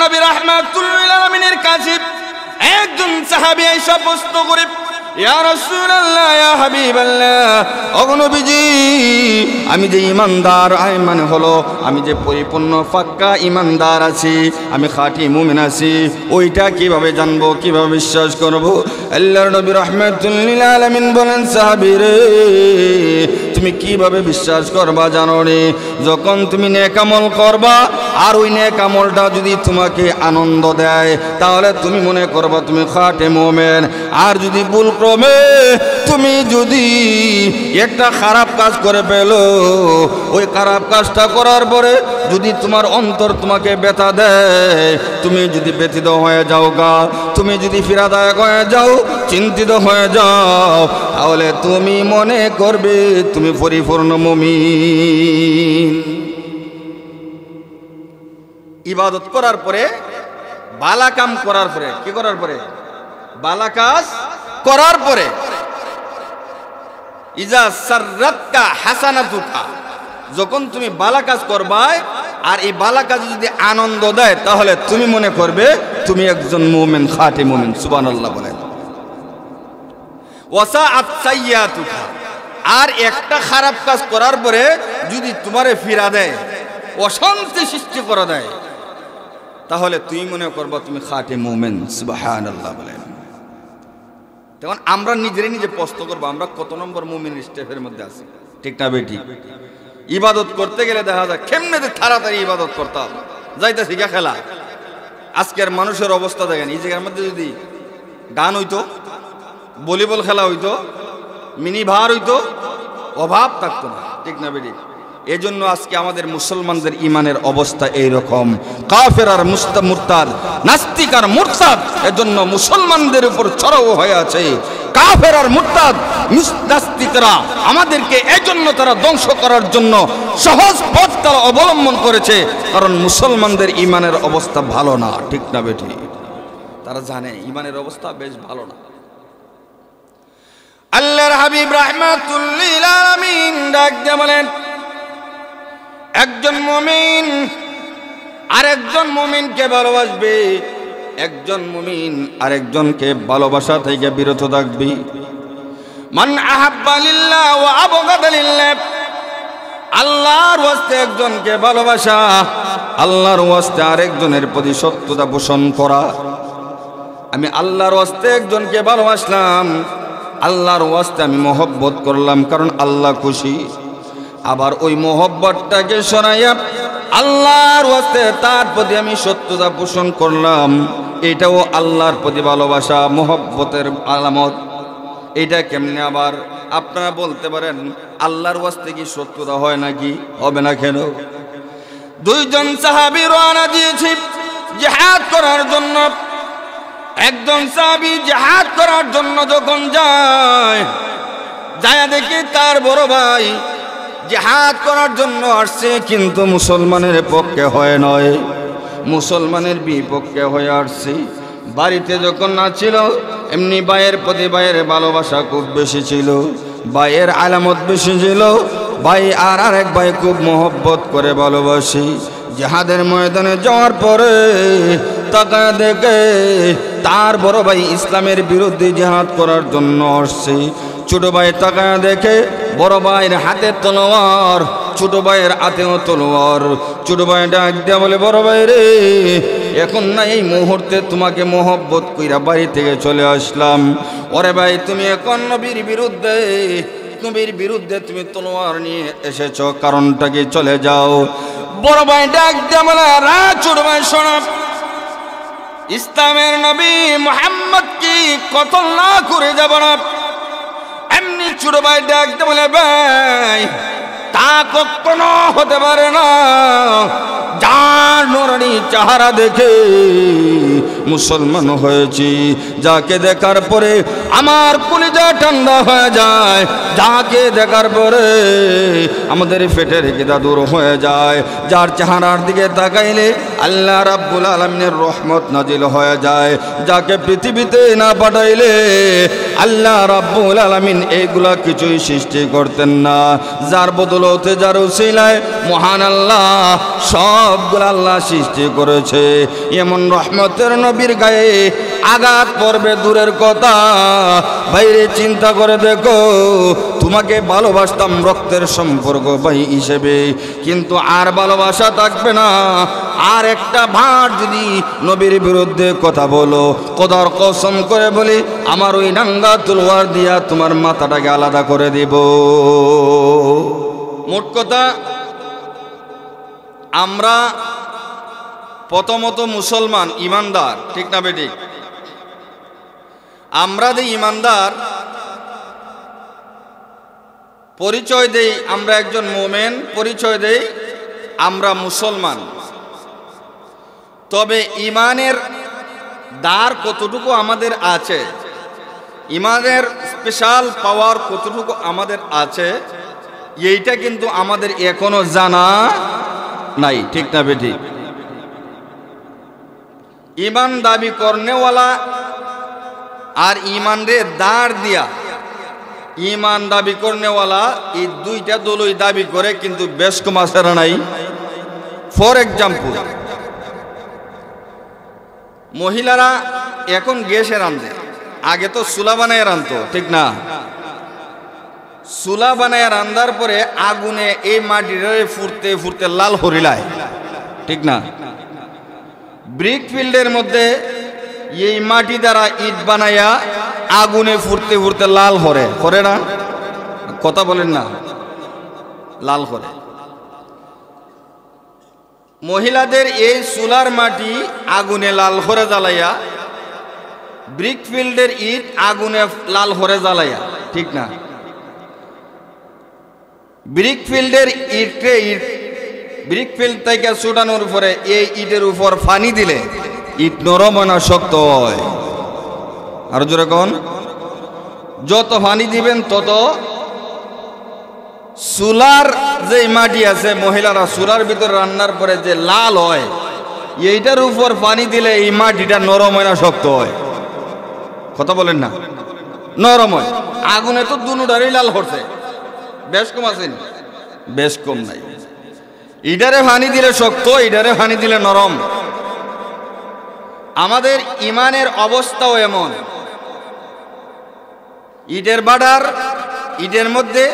নবী রাহমাতুল লিল আলামিনের কাছে একজন সাহাবী এসে প্রশ্ন করে, ইয়া রাসূলুল্লাহ, ইয়া হাবিবাল্লাহ, ওগো নবীজি, আমি যে ঈমানদার, মানে হলো আমি যে পরিপূর্ণ পাক্কা ঈমানদার আছি, আমি খাঁটি মুমিন আছি, ওইটা কিভাবে জানবো, কিভাবে বিশ্বাস করব? আল্লাহর নবী রাহমাতুল লিল আলামিন বলেন, সাহাবী রে, তুমি কিভাবে বিশ্বাস করবা জানো রে? যখন তুমি নেক আমল করবা আর ওই নেক আমলটা যদি তোমাকে আনন্দ দেয়, তাহলে তুমি মনে করবা তুমি খাঁটি মুমিন। আর যদি ভুল ক্রমে তুমি যদি একটা খারাপ কাজ করে ফেলো, ওই খারাপ কাজটা করার পরে যদি তোমার অন্তর তোমাকে ব্যথা দেয়, তুমি যদি ব্যথিত হয়ে যাও গা, তুমি যদি ফিরাদায়ক হয়ে যাও, চিন্তিত হয়ে যাও, তাহলে তুমি মনে করবে তুমি পরিপূর্ণ মুমিন। ইবাদত করার পরে, ভালো কাম করার পরে, কি করার পরে? ভালো কাজ করার পরে, ইজা সাররাতকা হাসানাতুকা, যখন তুমি ভালো কাজ করবা আর এই ভালো কাজ যদি আনন্দ দেয়, তাহলে তুমি মনে করবে তুমি একজন মুমিন, খাঁটি মুমিন। সুবহানাল্লাহ বলেন। ওয়াসাআত সাইয়াতুকা, আর একটা খারাপ কাজ করার পরে যদি তোমারে ফিরা দেয়, অশান্তি সৃষ্টি করে দেয়, তাহলে তুমি মনে করবা তুমি খাঁটি মুমিন। সুবহানাল্লাহ বলেন। তখন আমরা নিজেরাই নিজে প্রশ্ন করবো, আমরা কত নম্বর মুমিন স্টেপের মধ্যে আছি? ঠিক না বেটি? ইবাদত করতে গেলে দেখা যায় কেমনে তাড়াতাড়ি ইবাদত করতাম, যাইতেছি গা খেলা। আজকের মানুষের অবস্থা দেখেন, এই জায়গার মধ্যে যদি গান হইতো, ভলিবল খেলা হইতো, মিনি ভার হইতো, অভাব থাকতো না। ঠিক না বেটি? এজন্য আজকে আমাদের মুসলমানদের ইমানের অবস্থা এইরকম, কাফের আর মুরতাদ, নাস্তিক আর মুরতাদ, এজন্য মুসলমানদের উপর চড়াও হয়ে আছে। কাফের আর মুরতাদ নাস্তিকরা আমাদেরকে এজন্য তারা ধ্বংস করার জন্য সহজ পথ তারা অবলম্বন করেছে, কারণ মুসলমানদের ইমানের অবস্থা ভালো না। ঠিক না বেটি? তারা জানে ইমানের অবস্থা বেশ ভালো না। আল্লাহর হাবিব রাহমাতুল লিল আলামিন ডাক দিয়ে বলেন, একজন মুমিন আরেকজন মুমিনকে ভালোবাসবে, একজন মুমিন আরেকজনকে ভালোবাসা থেকে বিরত থাকবে। মান আহাব্বা লিল্লাহ ওয়া আবগাদা লিল্লাহ, আল্লাহর ওয়াস্তে একজনকে ভালোবাসা, আল্লাহর ওয়াস্তে আরেকজনের প্রতি সত্যতা পোষণ করা। আমি আল্লাহর ওয়াস্তে একজনকে ভালোবাসলাম, আল্লাহর ওয়াস্তে আমি মহব্বত করলাম, কারণ আল্লাহ খুশি। আবার ওই মোহব্বতটাকে সরাইয়া আল্লাহর ওয়াস্তে তার প্রতি আমি সত্যতা পোষণ করলাম, এটাও আল্লাহর প্রতি ভালোবাসা, মোহব্বতের আলামত। এটা কেমনে? আবার আপনারা বলতে পারেন আল্লাহর ওয়াস্তে কি সত্যতা হয় নাকি? হবে না কেন? দুইজন সাহাবী রওনা দিয়েছে জিহাদ করার জন্য। একজন সাহাবী জিহাদ করার জন্য যখন যায়, দেখে তার বড় ভাই জিহাদ করার জন্য আসছে, কিন্তু মুসলমানের পক্ষে হয় নয়, মুসলমানের বিপক্ষে হয়ে আসছে। বাড়িতে যখন না ছিল, এমনি ভাইয়ের প্রতি ভাইয়ের ভালোবাসা খুব বেশি ছিল, ভাইয়ের আলামত বেশি ছিল। ভাই আর আরেক ভাই খুব মহব্বত করে ভালোবাসি। জিহাদের ময়দানে যাওয়ার পরে তাকায় দেখে তার বড় ভাই ইসলামের বিরুদ্ধে জিহাদ করার জন্য আসছে। ছোট ভাই তাকায় দেখে বড় ভাইয়ের হাতে তলোয়ার, ছোট ভাইয়ের হাতেও তলোয়ার। ছোট ভাই ডাক দিয়া বলে, বড় ভাই রে, এখন না এই মুহূর্তে তোমাকে মহব্বত কইরা বাড়ি থেকে চলে আসলাম। ওরে ভাই, তুমি এখন নবীর বিরুদ্ধে তুমি তলোয়ার নিয়ে এসেছো, কারণটা কি? চলে যাও। বড় ভাই ডাক দিয়া বলে, ছোট ভাই শোনো, ইসলামের নবী মুহাম্মদ কি কতল না করে যাব না? এমনি ছোট ভাই ডাক দিয়ে বলে, ভাই তা কখনো হতে পারে না। যার নুরানি চেহারা দেখে মুসলমান হয়েছি। যাকে দেখার পরে আমার কলিজা ঠান্ডা হয়ে যায়, যাকে দেখার পরে আমাদের পেটের খিদা দূর হয়ে যায়, যার চেহারার দিকে তাকাইলে আল্লাহ রাব্বুল আলামিনের রহমত নাজিল হয়ে যায়, যাকে পৃথিবীতে না পাঠাইলে আল্লাহ রাব্বুল আলামিন এইগুলা কিছুই সৃষ্টি করতেন না। যার বদলতে যার উসিলায় মহান আল্লাহ সবগুলো আল্লাহ সৃষ্টি করেছে। এমন রহমতের নবীর গায়ে আঘাত পড়বে দূরের কথা, বাইরে চিন্তা করে দেখো, তোমাকে ভালোবাসতাম রক্তের সম্পর্ক ভাই হিসেবে, কিন্তু আর ভালোবাসা থাকবে না। আর একটা ভাট যদি নবীর বিরুদ্ধে কথা বলো, খোদার কসম করে বলি আমার ওই নাঙ্গা তলোয়ার দিয়া তোমার মাথাটাকে আলাদা করে দিব। মোট কথা, আমরা প্রথমত মুসলমান ইমানদার, ঠিক না বেঠিক? আমরা যে ইমানদার পরিচয় দেই, আমরা একজন মোমেন পরিচয় দেই আমরা মুসলমান, তবে ইমানের দ্বার কতটুকু আমাদের আছে, ইমানের স্পেশাল পাওয়ার কতটুকু আমাদের আছে, এইটা কিন্তু আমাদের এখনো জানা নাই, ঠিক না বেঠিক? ইমান দাবি করনেওয়ালা আর ইমান রে দাঁড় দিয়া ইমান দাবি করনেওয়ালা, এই দুইটা দলই দাবি করে, কিন্তু বেশ কম আছে নাই। ফর এক্সাম্পল, মহিলারা এখন গ্যাসে রান্ধে, আগে তো চুলা বানায় রান্ধতো, ঠিক না? চুলা বানায় রান্ধার পরে আগুনে এই মাটির ফুরতে ফুরতে লাল হরিলায়, ঠিক না? ব্রিক ফিল্ডের মধ্যে এই মাটি দ্বারা ইট বানাইয়া আগুনে ফুরতে ফুরতে লাল হরে, করে না? কথা বলেন না, লাল হরে। মহিলাদের এই চুলার মাটি আগুনে লাল হরে জ্বালাইয়া, ব্রিক ফিল্ডের ইট আগুনে লাল হরে জ্বালাইয়া, ঠিক না? ব্রিক ফিল্ডের ইটকে ইট ব্রিক ফিল্ড থেকে ছুটানোর পরে এই ইটের উপর পানি দিলে ইট নরম হয় না শক্ত হয়? আর যেরকম যত পানি দিবেন তত চুলার যে মাটি আছে, মহিলারা চুলার ভিতরে রান্নার পরে যে লাল হয়, এইটার উপর পানি দিলে এই মাটিটা নরম হয় না শক্ত হয়? কথা বলেন না, নরম হয়। আগুনে তো দুটারই লাল হচ্ছে, বেশ কম আছেন? বেশ কম নাই। ইটারে পানি দিলে শক্ত, ইটারে পানি দিলে নরম। আমাদের ইমানের অবস্থাও এমন, ইটের বাড়ার, ইটের মধ্যে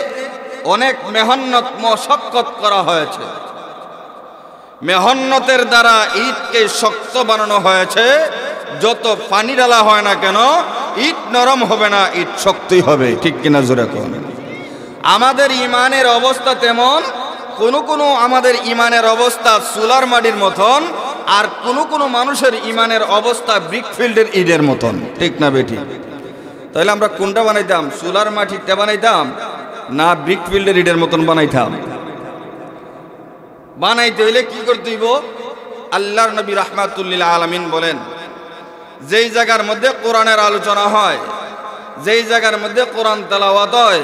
অনেক মেহনত মশক্কত করা হয়েছে, মেহনতের দ্বারা ইটকে শক্ত বানানো হয়েছে। যত পানি ডালা হয় না কেন, ইট নরম হবে না, ইট শক্তই হবে, ঠিক কিনা জোরে কোন? আমাদের ইমানের অবস্থা তেমন, কোনো আমাদের ইমানের অবস্থা চুলার মাটির মতন, আর কোনো মানুষের ইমানের অবস্থা ব্রিক ফিল্ডের ইটের মতন, ঠিক না বেটি? তাহলে আমরা কোনটা বানাইতাম? চুলার মাটিটা বানাইতাম না ব্রিক ফিল্ডের ইটের মতন বানাইতাম? বানাইতে হইলে কি করতে হইব? আল্লাহর নবী রাহমাতুল লিল আলামিন বলেন, যেই জায়গার মধ্যে কোরআনের আলোচনা হয়, যেই জায়গার মধ্যে কোরআন তেলাওয়াত হয়,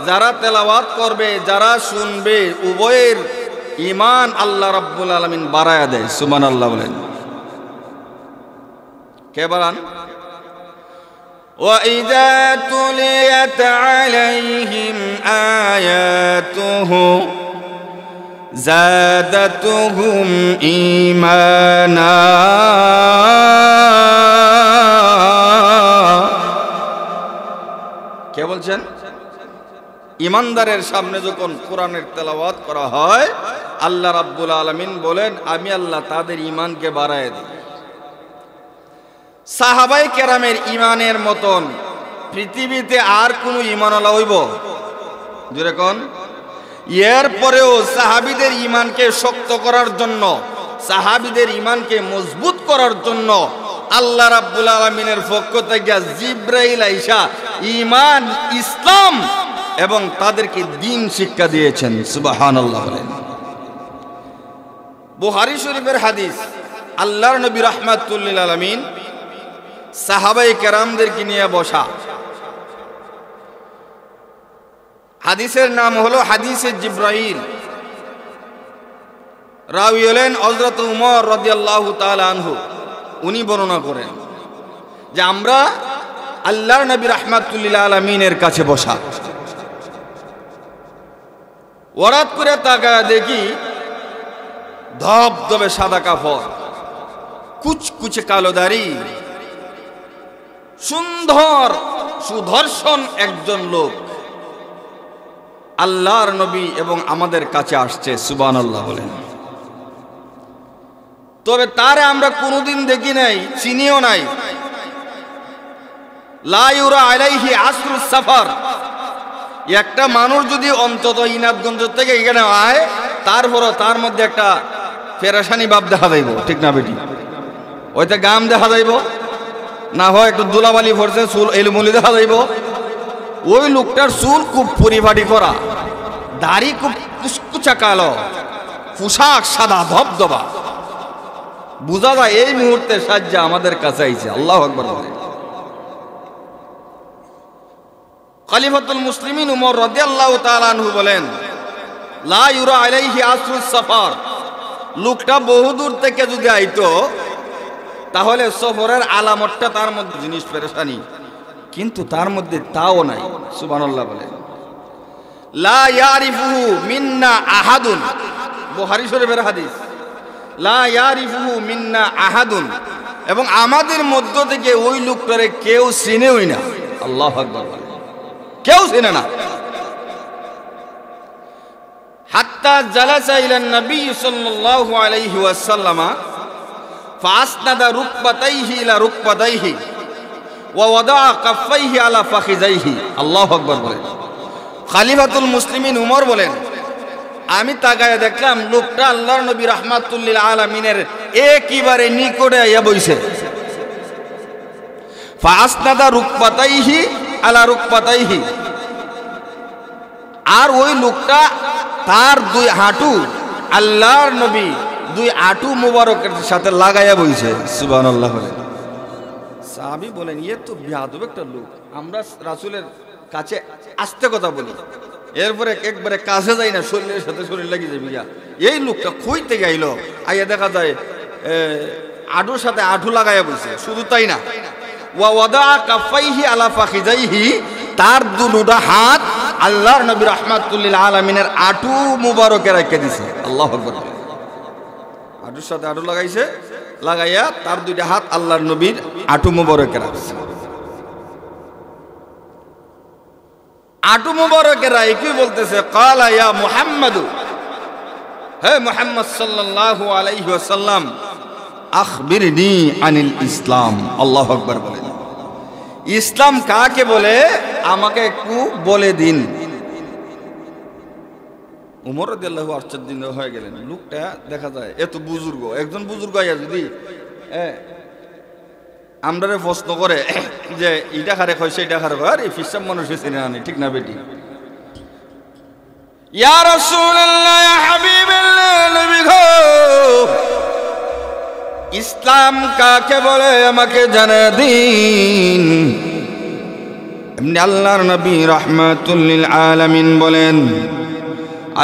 যারা তেলাওয়াত করবে, যারা শুনবে, উভয়ের ঈমান আল্লাহ রাব্বুল আলামিন বাড়ায়া দেয়। সুবহানাল্লাহ বলেন। কে বাড়ান? وَإِذَا تُلِيَتْ عَلَيْهِمْ آيَاتُهُ زَادَتْهُمْ إِيمَانًا কে বলছেন? ইমানদারের সামনে যখন কোরআনের তেলাওয়াত করা হয়, আল্লাহ রাব্বুল আলামিন বলেন, আমি আল্লাহ তাদের ঈমানকে বাড়ায় দিই। সাহাবায়ে কেরামের ঈমানের মতন পৃথিবীতে আর কোনো ঈমানওয়ালা হইব? জোরে কোন? এরপরেও সাহাবীদের ঈমানকে শক্ত করার জন্য, সাহাবীদের ঈমানকে মজবুত করার জন্য আল্লাহ রাব্বুল আলামিনের পক্ষ থেকে জিবরাইল আইসা ঈমান, ইসলাম এবং তাদেরকে দ্বীন শিক্ষা দিয়েছেন। সুবহানাল্লাহ বলেন। বুখারী শরীফের হাদিস, আল্লাহর নবী রাহমাতুল লিল আলামিন সাহাবায়ে কেরামদেরকে নিয়ে বসা। হাদিসের নাম হলো হাদিসে জিব্রাইল। রাবি হলেন হযরত উমর রাদিয়াল্লাহু তাআলা আনহু। উনি বর্ণনা করেন যে আমরা আল্লাহর নবী রাহমাতুল লিল আলামিনের কাছে বসা। হঠাৎ করে তাকায় দেখি ধবধবে সাদা কাপড়, কুচকুচে কালো দাড়ি, সুন্দর সুদর্শন একজন লোক আল্লাহর নবী এবং আমাদের কাছে আসছে। সুবহানাল্লাহ বলেন। তবে তারে আমরা কোনোদিন দেখি নাই, চিনিও নাই। লা ইউরা আলাইহি আসরুস সাফার। একটা মানুষ যদি অন্তত ইনাদগঞ্জ থেকে এখানে আয়, তারপরও তার মধ্যে একটা পেরেশানি ভাব দেখা যাইব, ঠিক না বেটি? ওইতে গাম দেখা যাইব, না হয় একটু দুলাবালি পড়ছে, চুল এলোমুলি দেখা যাইব। ওই লোকটার চুল খুব পরিপাটি করা, দাড়ি খুব কুচকুচা কালো, পোশাক সাদা ধবধবা। বুঝা যায় এই মুহূর্তে সাজ্জা আমাদের কাছে আইছে। আল্লাহু আকবার বলেন। খলিফাতুল মুসলিমিন উমর রাদিয়াল্লাহু তাআলা আনহু বলেন, লা ইউরা আলাইহি আসরুস সাফার। লোকটা বহুদূর থেকে যদি আইতো তাহলে সফরের আলামতটা তার মধ্যে, জিনিস পেরেশানি, কিন্তু তার মধ্যে তাও নাই। সুবহানাল্লাহ বলেন। লা ইয়ারিফুহু মিন্না আহাদুন। বুখারী শরীফের হাদিস। লা ইয়ারিফুহু মিন্না আহাদুন। এবং আমাদের মধ্য থেকে ওই লোকটারে কেউ চিনেই না। আল্লাহু আকবার বলেন। কেউ চিনে না। হাত্তা জালাসা ইলান নবী সাল্লাল্লাহু আলাইহি ওয়াসাল্লাম ফাসনাদা রুকবাতাইহি ইলা রুকবাতাইহি ওয়া ওয়াদা কাফাইহি আলা ফাখিজাইহি। আল্লাহু আকবার বলেন। খলিফাতুল মুসলিমিন উমর বলেন, আমি তাকায় দেখলাম লোকটা আল্লাহর নবী রাহমাতুল লিল আলামিনের একেবারে নিকটে আইয়া বইছে। ফাসনাদা রুকবাতাইহি আলা রুকবাতাইহি। আর ওই লোকটা তার দুই হাঁটু আল্লাহর নবী দুই হাঁটু মুবারকের সাথে লাগাইয়া বইছে। সুবহানাল্লাহ বলেন। সাহাবী বলেন, এ তো বেয়াদব একটা লোক। আমরা রাসূলের কাছে আস্তে কথা বলি, এরপরে একবারে কাছে যাই না, শরীরের সাথে শরীর লাগিয়ে যাবি। এই লোকটা কই থেকে আইলো? আইয়া দেখা যায় আঁটুর সাথে আঁটু লাগাইয়া বইছে। শুধু তাই না, ওয়া ওয়াদা কাফাইহি আলা ফাখিজাইহি। তার দুটা হাত আল্লাহর নবী রাহমাতুল লিল আলামিনের আঁটু মুবারকে রেখে দিছে। আল্লাহু আকবার। আঁটুর সাথে আঁটু লাগাইছে, লাগাইয়া তার দুইটা হাত আল্লাহর নবীর আঁটু মুবারকে রাখছে। আঁটু মুবারকে রাই কি বলতেছে, ক্বালা ইয়া মুহাম্মাদু, হে মুহাম্মদ সাল্লাল্লাহু আলাইহি ওয়াসাল্লাম, আখবিরনি আনিল ইসলাম। আল্লাহু আকবার বলেন। ইসলাম কাকে বলে আমাকে একটু বলে দিন। উমর রাদিয়াল্লাহু আশ্চর্য হয়ে গেলেন। লোকটা দেখা যায় এত বুজুর্গ, একজন বুজুর্গ আইয়া যদি আমরারে প্রশ্ন করে যে এইটা খারে কয় সেইটা খারে কয়, আরে ফিসাব মানুষের চিনে আনি, ঠিক না বেটি? ইয়া রাসূলুল্লাহ, ইয়া হাবিবাল্লাহ, নবী গো, ইসলাম কাকে বলে আমাকে জানা দিন। এমনি আল্লাহর নবী রাহমাতুল লিল আলামিন বলেন,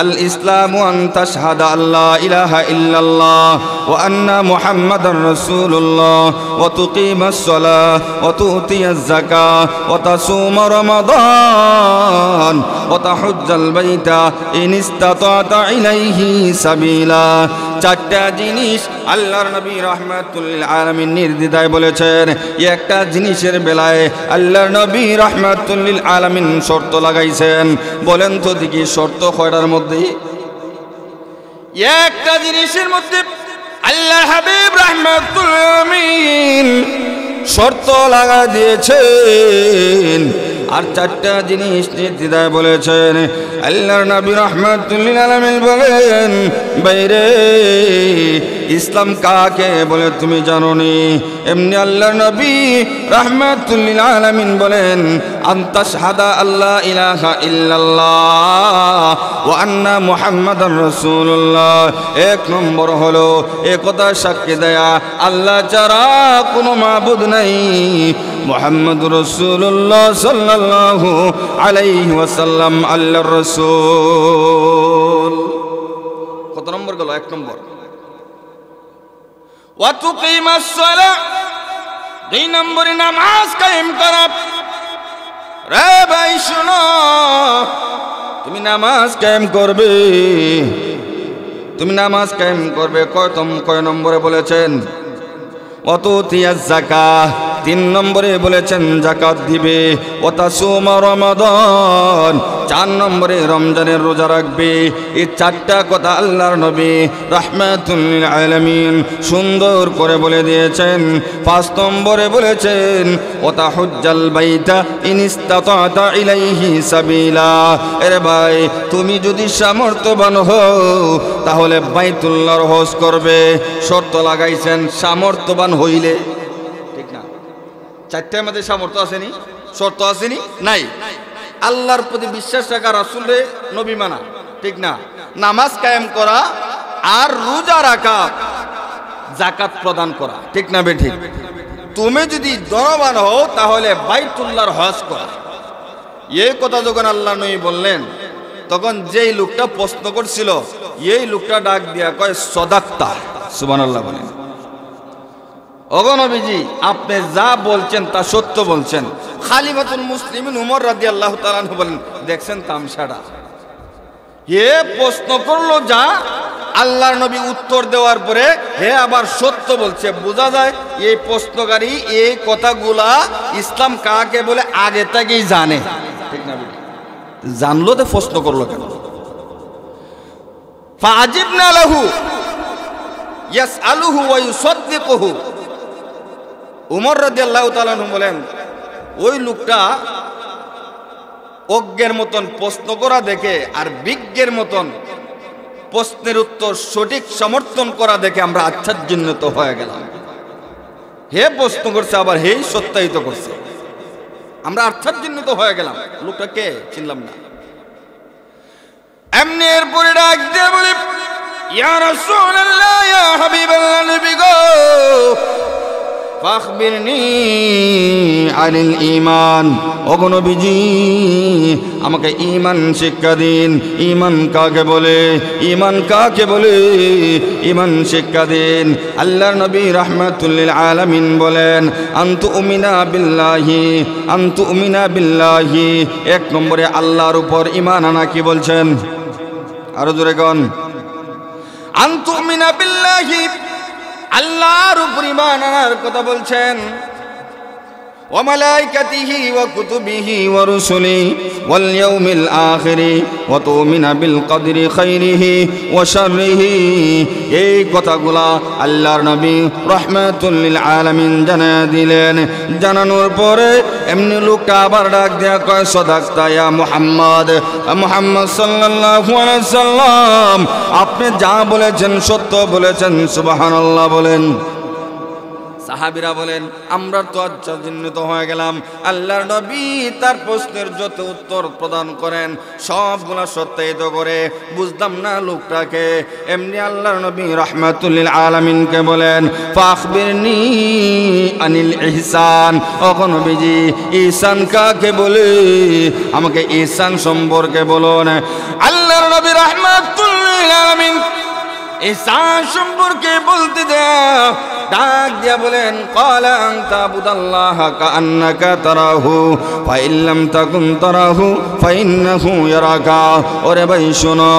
আল ইসলামু আন তাশহাদা আল্লা ইলাহা ইল্লাল্লাহ ওয়া আন্না মুহাম্মাদার রাসূলুল্লাহ ওয়া তুকিমাস সালাহ ওয়া তুতিয়াজ যাকাহ ওয়া তাসুম রমাদান ওয়া তাহুজ্জাল বাইতা ইন ইসতাতা'তা ইলাইহি সাবিলা। চারটা জিনিস আল্লাহর নবী রাহমাতুল লিল আলামিন নির্দ্বিধায় বলেছেন। একটা জিনিসের বেলায় আল্লাহর নবী রাহমাতুল লিল আলামিন শর্ত লাগাইছেন। বলেন তো দেখি শর্ত কয়টার মধ্যে? একটা জিনিসের মধ্যে আল্লাহ হাবিব রাহমাতুল লিল আলামিন শর্ত লাগা দিয়েছেন, আর চারটা জিনিস নির্দ্বিধায় বলেছেন। আল্লাহর নবী রাহমাতুল লিল আলামিন বলেন, বাইরে ইসলাম কাকে বলে তুমি জানো নি? এমনি আল্লাহর নবী রাহমাতুল লিল আলামিন বলেন, আনতা শাহাদা আল্লা ইলাহা ইল্লাল্লাহ ওয়া আন্না মুহাম্মাদার রাসূলুল্লাহ। এক নম্বর হলো একথা সাক্ষী দেয়া আল্লাহ ছাড়া কোনো মাবুদ নাই, মুহাম্মাদুর রাসূলুল্লাহ সাল্লাল্লাহু আলাইহি ওয়াসাল্লাম আল্লাহর রাসূল। কত নম্বর গেল? এক নম্বর। ওয়া তুকিমাস সালাহ, দুই নম্বরে নামাজ কায়েম করা। রে ভাই শোনো, তুমি নামাজ কায়েম করবে, তুমি নামাজ কায়েম করবে। কয় নম্বরে বলেছেন? ওয়াতুতিয়াজ যাকাত, তিন নম্বরে বলেছেন যাকাত দিবে। ওয়াতাসুমা রমাদান, চার নম্বরে রমজানের রোজা রাখবে। এই চারটা কথা আল্লাহর নবী রাহমাতুল লিল আলামিন সুন্দর করে বলে দিয়েছেন। পাঁচ নম্বরে বলেছেন ওয়াতাহুজ্জাল বাইতা ইন ইসতাতা ইলাইহি সাবিলা। এরে ভাই, তুমি যদি সামর্থ্যবান হও তাহলে বাইতুল্লাহর হজ করবে। শর্ত লাগাইছেন সামর্থ্যবান হইলে, ঠিক না? চারটার মধ্যে সামর্থ্য আসেনি, শর্ত আসেনি, নাই। আল্লাহর প্রতি বিশ্বাস রাখা, রাসূলের নবী মানা, ঠিক না? নামাজ কায়েম করা আর রোজা রাখা, যাকাত প্রদান করা, ঠিক না বেঠিক? তুমি যদি ধনবান হও তাহলে বাইতুল্লাহর হজ করা। এই কথা যখন আল্লাহ নবী বললেন, তখন যেই লোকটা প্রশ্ন করছিল এই লোকটা ডাক দিয়া কয় সাদাক্তা। সুবহানাল্লাহ বলেন। ওগো নবীজি, আপনি যা বলছেন তা সত্য বলছেন। খালিফাতুল মুসলিমিন উমর রাদিয়াল্লাহু তাআলা আনহু বলেন, দেখছেন তামসাটা? হে প্রশ্ন করলো যা, আল্লাহর নবী উত্তর দেওয়ার পরে হে আবার সত্য বলছে। বোঝা যায় এই প্রশ্নকারী এই কথাগুলা ইসলাম কাকে বলে আগে থেকেই জানে, ঠিক না? জানলো তো প্রশ্ন করলো কেন? ফাআজিবনা লাহু ইয়াসআলুহু ওয়া ইউসাদ্দিকুহু। উমর রাদিয়াল্লাহু তাআলা আনহু বলেন, ওই লোকটা অজ্ঞের মতন প্রশ্ন করা দেখে আর বিজ্ঞের মতন প্রশ্নের উত্তর সঠিক সমর্থন করা দেখে আমরা আশ্চর্যান্বিত হয়ে গেলাম। হে প্রশ্ন করছে আবার হেই সত্যায়িত করছে, আমরা আশ্চর্যান্বিত হয়ে গেলাম। লোকটা কে চিনলাম না। এমনি এরপরে ডাক দিয়ে বলে, ইয়া রাসূলুল্লাহ, ইয়া হাবিবাল্লাহ, নবী গো, ফাখবিরনি আনিল ঈমান। ওগো নবীজি, আমাকে ঈমান শিক্ষা দিন। ঈমান কাকে বলে? ঈমান কাকে বলে? ঈমান শিক্ষা দিন। আল্লাহর নবী রাহমাতুল লিল আলামিন বলেন, আনতুমিনা বিল্লাহি, আনতুমিনা বিল্লাহি। এক নম্বরে আল্লাহর উপর ঈমান আনা। কি বলছেন? আরো জোরে কোন? আনতুমিনা বিল্লাহি, আল্লাহর উপর ঈমান আনার কথা বলছেন। ওয়া মালাইকাতিহি ওয়া কুতুবিহি ওয়া রুসুলিহি ওয়াল ইয়াউমিল আখিরি ওয়া তুমিনা বিল কদরি খাইরিহি ওয়া শাররিহি। এই কথাগুলা আল্লাহর নবী রাহমাতুল লিল আলামিন জানা দিলেন। জানানোর পরে এমনি লোকটা আবার ডাক দেয়া কয়, সাদাক্তা ইয়া মুহাম্মদ, মুহাম্মদ সাল্লাল্লাহু আলাইহি সাল্লাম, আপনি যা বলেছেন সত্য বলেছেন। সুবহানাল্লাহ বলেন। সাহাবীরা বলেন, আমরা তো আশ্চর্যান্বিত হয়ে গেলাম। আল্লাহর নবী তার প্রশ্নের যত উত্তর প্রদান করেন সবগুলা সত্যায়িত করে। বুঝলাম না লোকটাকে। এমনি আল্লাহর নবী রাহমাতুল লিল আলামিনকে বলেন, ফাখবিরনি আনিল ইহসান। ওগো নবীজি, ইহসান কাকে বলে? আমাকে ইহসান সম্পর্কে বলুন। আল্লাহর নবী রাহমাতুল লিল আলামিন ইহসান সম্পর্কে বলতে দেয়া ডাক দিয়া বলেন, ক্বালা আন তা'বুদাল্লাহা কাআন্নাকা তারাহু ফাইন লাম তাকুন তারাহু ফাইন্নাহু ইয়ারাকা। ওরে ভাই শোনো,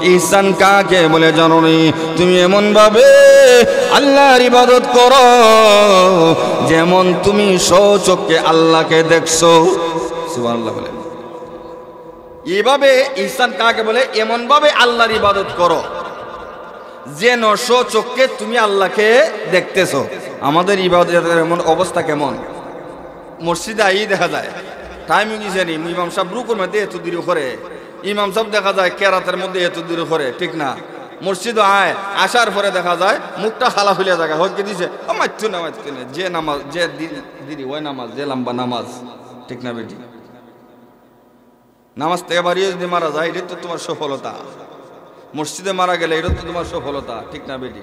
ইহসান কাকে বলে জানো নি? তুমি এমন ভাবে আল্লাহর ইবাদত করো যেমন তুমি স্বচক্ষে আল্লাহকে দেখছো। সুবহানাল্লাহ বলেন। এইভাবে ইহসান কাকে বলে? এমন ভাবে আল্লাহর ইবাদত করো যেন স্বচক্ষে তুমি আল্লাহকে দেখতেছো। আমাদের ইবাদতের এমন অবস্থা কেমন? মসজিদে আই দেখা যায় টাইম গেছে নি ইমাম সাহেব রুকুর মধ্যে এত দূরে করে ইমাম সাহেব দেখা যায় কেরাতের মধ্যে এত দূরে করে ঠিক না মসজিদ আয় আসার পরে দেখা যায় মুখটা খালা ফুলিয়া জায়গা হকে দিছে ও মারছো না যে নামাজ যে দিদি ওই নামাজ যে লম্বা নামাজ ঠিক না বেটি নামাজ থেকে বাড়িয়ে যদি মারা যায় এটা তো তোমার সফলতা মসজিদে মারা গেলে এটা তো তোমার সফলতা ঠিক না বেটি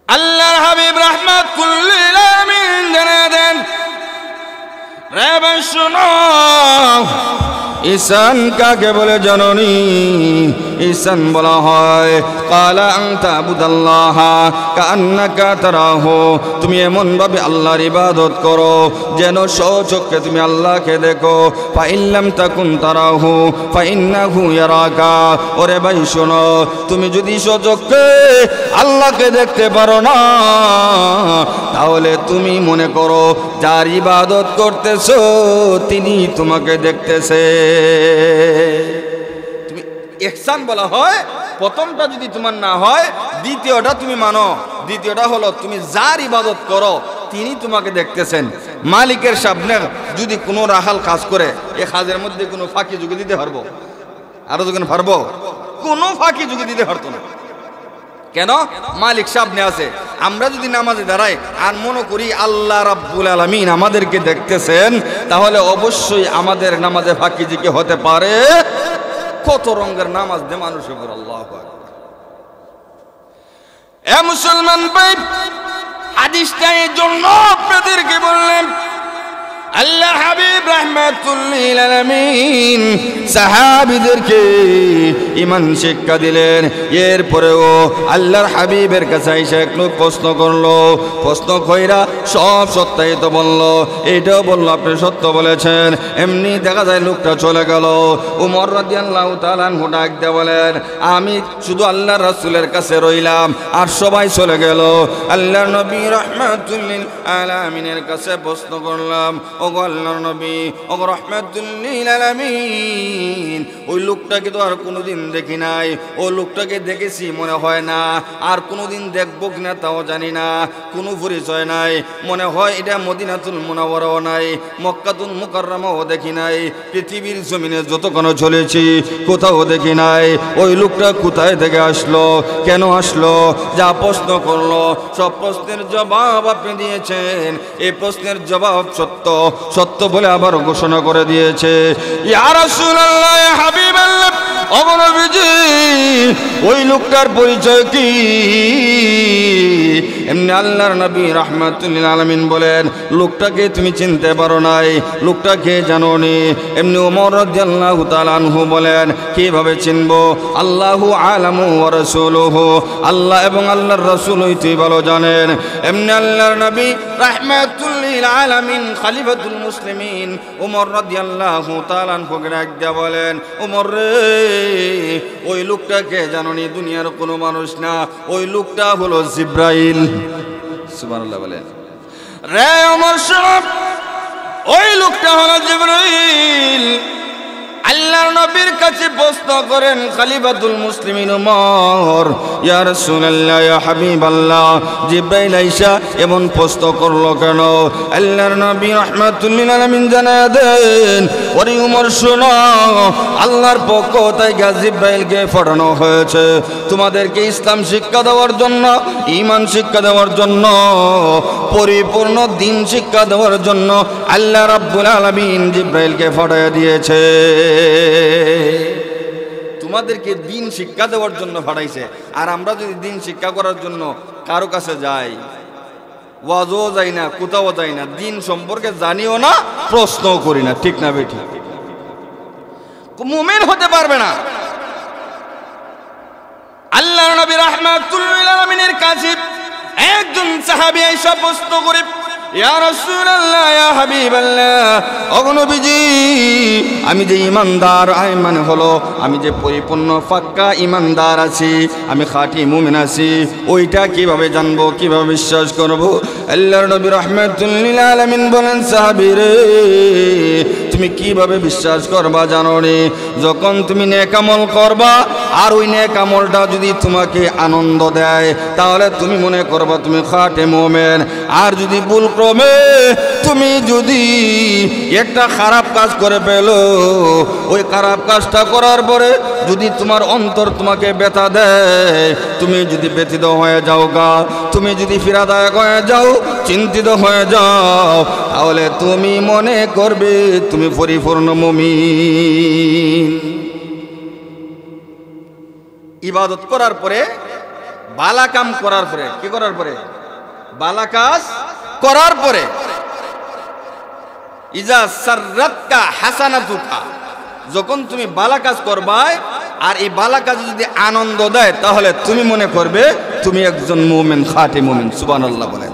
আল্লাহর হাবিব রাহমাতুল লিল আলামিন জানা দেন রে ভাই শুনো ঈসান কাকে বলে জানোনি ঈসান বলা হয় কালা আনতা আবুদাল্লাহ কান্নাকা তারাহু তুমি এমন ভাবে আল্লাহর ইবাদত করো যেন স্বচক্ষে তুমি আল্লাহকে দেখো ফা ইল্লাম তাকুন তারাহু ফা ইন্নাহু ইয়ারাকা ওরে ভাই শোনো তুমি যদি স্বচক্ষে আল্লাহকে দেখতে পারো না তাহলে তুমি মনে করো যার ইবাদত করতেছো তিনি তোমাকে দেখতেছে তুমি ইহসান বলা হয় প্রথমটা যদি তোমার না হয় দ্বিতীয়টা তুমি মানো দ্বিতীয়টা হলো তুমি যার ইবাদত করো তিনি তোমাকে দেখতেছেন মালিকের সামনে যদি কোনো রাহাল কাজ করে এই কাজের মধ্যে কোনো ফাঁকি যুগে দিতে পারবো আরো যখন পারবো কোনো ফাঁকি যুগে দিতে পারতো না কেন মালিক সামনে আছে আমরা যদি নামাজে দাঁড়াই আর মনে করি আল্লাহ রাব্বুল আলামিন আমাদেরকে দেখতেছেন তাহলে অবশ্যই আমাদের নামাজে ফাঁকি ঝুঁকি হতে পারে কত রঙের নামাজ দে মানুষের উপর আল্লাহু আকবার এ মুসলমান ভাই হাদিসটা এই জন্য আপনাদেরকে বললেন আল্লাহ হাবিব রাহমাতুল লিল আলামিন সাহাবীদেরকে ঈমান শিক্ষা দিলেন এরপরেও আল্লাহর হাবিবের কাছে এসে এক লোক প্রশ্ন করলো প্রশ্ন কইরা সব সত্যায়িত বলল এটাও বলল আপনি সত্য বলেছেন এমনি দেখা যায় লোকটা চলে গেল ওমর রাদিয়াল্লাহু তাআলা আনহু ডাক দিয়ে বলেন আমি শুধু আল্লাহর রাসূলের কাছে রইলাম আর সবাই চলে গেল আল্লাহর নবী রাহমাতুল লিল আলামিনের কাছে প্রশ্ন করলাম ও আল্লাহর নবী ও রাহমাতুল লিল আলামিন ওই লোকটাকে তো আর কোনোদিন দেখি নাই ও লোকটাকে দেখেছি মনে হয় না আর কোনোদিন দেখবো কিনা তাও জানি না কোনো পরিচয় নাই মনে হয় এটা মদিনাতুল মুনাওয়ারাও নাই মক্কাতুল মুকাররমাও দেখি নাই পৃথিবীর জমিনে যতক্ষণ চলেছি কোথাও দেখি নাই ওই লোকটা কোথায় থেকে আসলো কেন আসলো যা প্রশ্ন করলো সব প্রশ্নের জবাব আপনি দিয়েছেন এই প্রশ্নের জবাব সত্য সত্য বলে আবার ঘোষণা করে দিয়েছে ইয়া রাসূলুল্লাহ ইয়া হাবিবাল্লাহ ও নবীজি ওই লোকটার পরিচয় কি এমনি আল্লাহর নবী রাহমাতুল লিল আলামিন বলেন লোকটাকে তুমি চিনতে পারো নাই লোকটাকে জানো নি এমনি ওমর রাদিয়াল্লাহু তাআলা আনহু বলেন কিভাবে চিনবো আল্লাহু আলামু ওয়া রাসূলুহু আল্লাহ এবং আল্লাহর রাসূলই তুই ভালো জানেন এমনি আল্লাহর নবী রাহমাতুল লিল আলামিন খলিফাতুল মুসলিমিন ওমর রাদিয়াল্লাহু তাআলা আনহু ডাক দিয়ে বলেন ওমর রে ওই লোকটাকে জানো নি দুনিয়ার কোনো মানুষ না ওই লোকটা হলো জিবরাইল সুবহানাল্লাহ বলেন রে ওমর সাহেব ওই লোকটা হলো জিবরাইল আল্লাহর নবীর কাছে প্রশ্ন করেন খলিফাতুল মুসলিমিন ওমর ইয়া রাসূলুল্লাহ ইয়া হাবিবাল্লাহ জিবরাইল আইসা এমন প্রশ্ন করলো কেন আল্লাহর নবী রাহমাতুল লিল আলামিন জানায়া দেন ওরে ওমর শোনো আল্লাহর পক্ষ থেকে জিবরাইলকে পাঠানো হয়েছে তোমাদেরকে ইসলাম শিক্ষা দেওয়ার জন্য ঈমান শিক্ষা দেওয়ার জন্য পরিপূর্ণ দ্বীন শিক্ষা দেওয়ার জন্য আল্লাহ রাব্বুল আলামিন জিবরাইলকে পাঠিয়ে দিয়েছে তোমাদেরকে দ্বীন শিক্ষা দেওয়ার জন্য পাঠাইছে আর আমরা যদি দ্বীন শিক্ষা করার জন্য কারো কাছে যাই ওয়াজও যাই না কোথাও যাই না দ্বীন সম্পর্কে জানিও না প্রশ্নও করি না ঠিক না বেঠি মুমিন হতে পারবে না আল্লাহর নবী রাহমাতুল লিল আলামিনের কাছে একজন সাহাবী এসে প্রশ্ন করে ইয়া রাসূলুল্লাহ ইয়া হাবিবাল্লাহ ও নবীজি আমি যে ঈমানদার মানে হলো আমি যে পরিপূর্ণ পাক্কা ঈমানদার আছি আমি খাঁটি মুমিন আছি ওইটা কিভাবে জানবো কিভাবে বিশ্বাস করব আল্লাহর নবী রাহমাতুল লিল আলামিন বলেন সাহাবী রে তুমি কিভাবে বিশ্বাস করবা জানো নি? যখন তুমি নেক আমল করবা আর ওই নেক আমলটা যদি তোমাকে আনন্দ দেয় তাহলে তুমি মনে করবা তুমি খাঁটি মুমিন। আর যদি ভুল ক্রমে তুমি যদি একটা খারাপ কাজ করে ফেলো, ওই খারাপ কাজটা করার পরে যদি তোমার অন্তর তোমাকে ব্যথা দেয়, তুমি যদি ব্যথিত হয়ে যাও গা, তুমি যদি ফিরাদায়ক হয়ে যাও, চিন্তিত হয়ে যাও, তাহলে তুমি মনে করবে তুমি পরিপূর্ণ মুমিন। ইবাদত করার পরে, ভালো কাম করার পরে, কি করার পরে? ভালো কাজ করার পরে, ইজা সাররাতকা হাসানাতুকা, যখন তুমি ভালো কাজ করবাই আর এই ভালো কাজে যদি আনন্দ দেয় তাহলে তুমি মনে করবে তুমি একজন মুমিন, খাঁটি মুমিন। সুবহানাল্লাহ বলেন।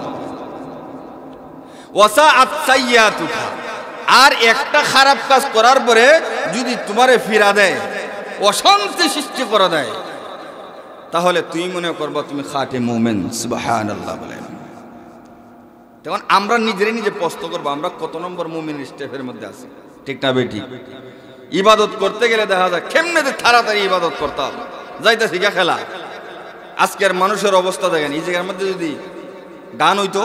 ওয়াসাআত সাইয়াতুকা, আর একটা খারাপ কাজ করার পরে যদি তোমারে ফিরা দেয়, অশান্তি সৃষ্টি করে দেয়, তাহলে তুমি মনে করবা তুমি খাঁটি মুমিন। সুবহানাল্লাহ বলেন। তখন আমরা নিজে প্রশ্ন করবো আমরা কত নম্বর মুমিন স্টেপের মধ্যে আছি, ঠিক না বেটি? ইবাদত করতে গেলে দেখা যায় কেমনে তাড়াতাড়ি ইবাদত করতাম, যাইতে শিখা খেলা। আজকের মানুষের অবস্থা দেখেন, এই জায়গার মধ্যে যদি গান হইতো,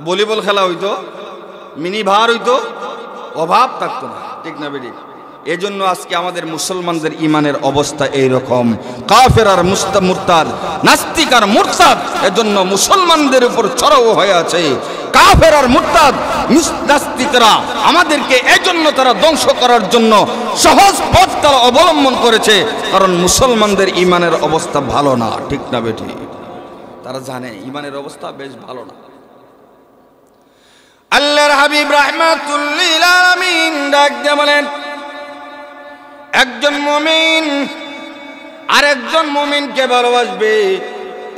ভলিবল খেলা হইতো, মিনি ভার হইতো, অভাব থাকতো না, ঠিক না বেটি? এজন্য আজকে আমাদের মুসলমানদের ইমানের অবস্থা এইরকম। কাফের আর মুরতাদ, নাস্তিক আর মুরতাদ এজন্য মুসলমানদের উপর চড়াও হয়ে আছে। কাফের আর মুরতাদ নাস্তিকরা আমাদেরকে এজন্য তারা ধ্বংস করার জন্য সহজ পথ তারা অবলম্বন করেছে, কারণ মুসলমানদের ইমানের অবস্থা ভালো না, ঠিক না বেটি? তারা জানে ইমানের অবস্থা বেশ ভালো না। আল্লাহর হাবিব রাহমাতুল লিল আলামিন ডাক দিয়ে বলেন, একজন মুমিন আরেকজন মুমিনকে ভালোবাসবে,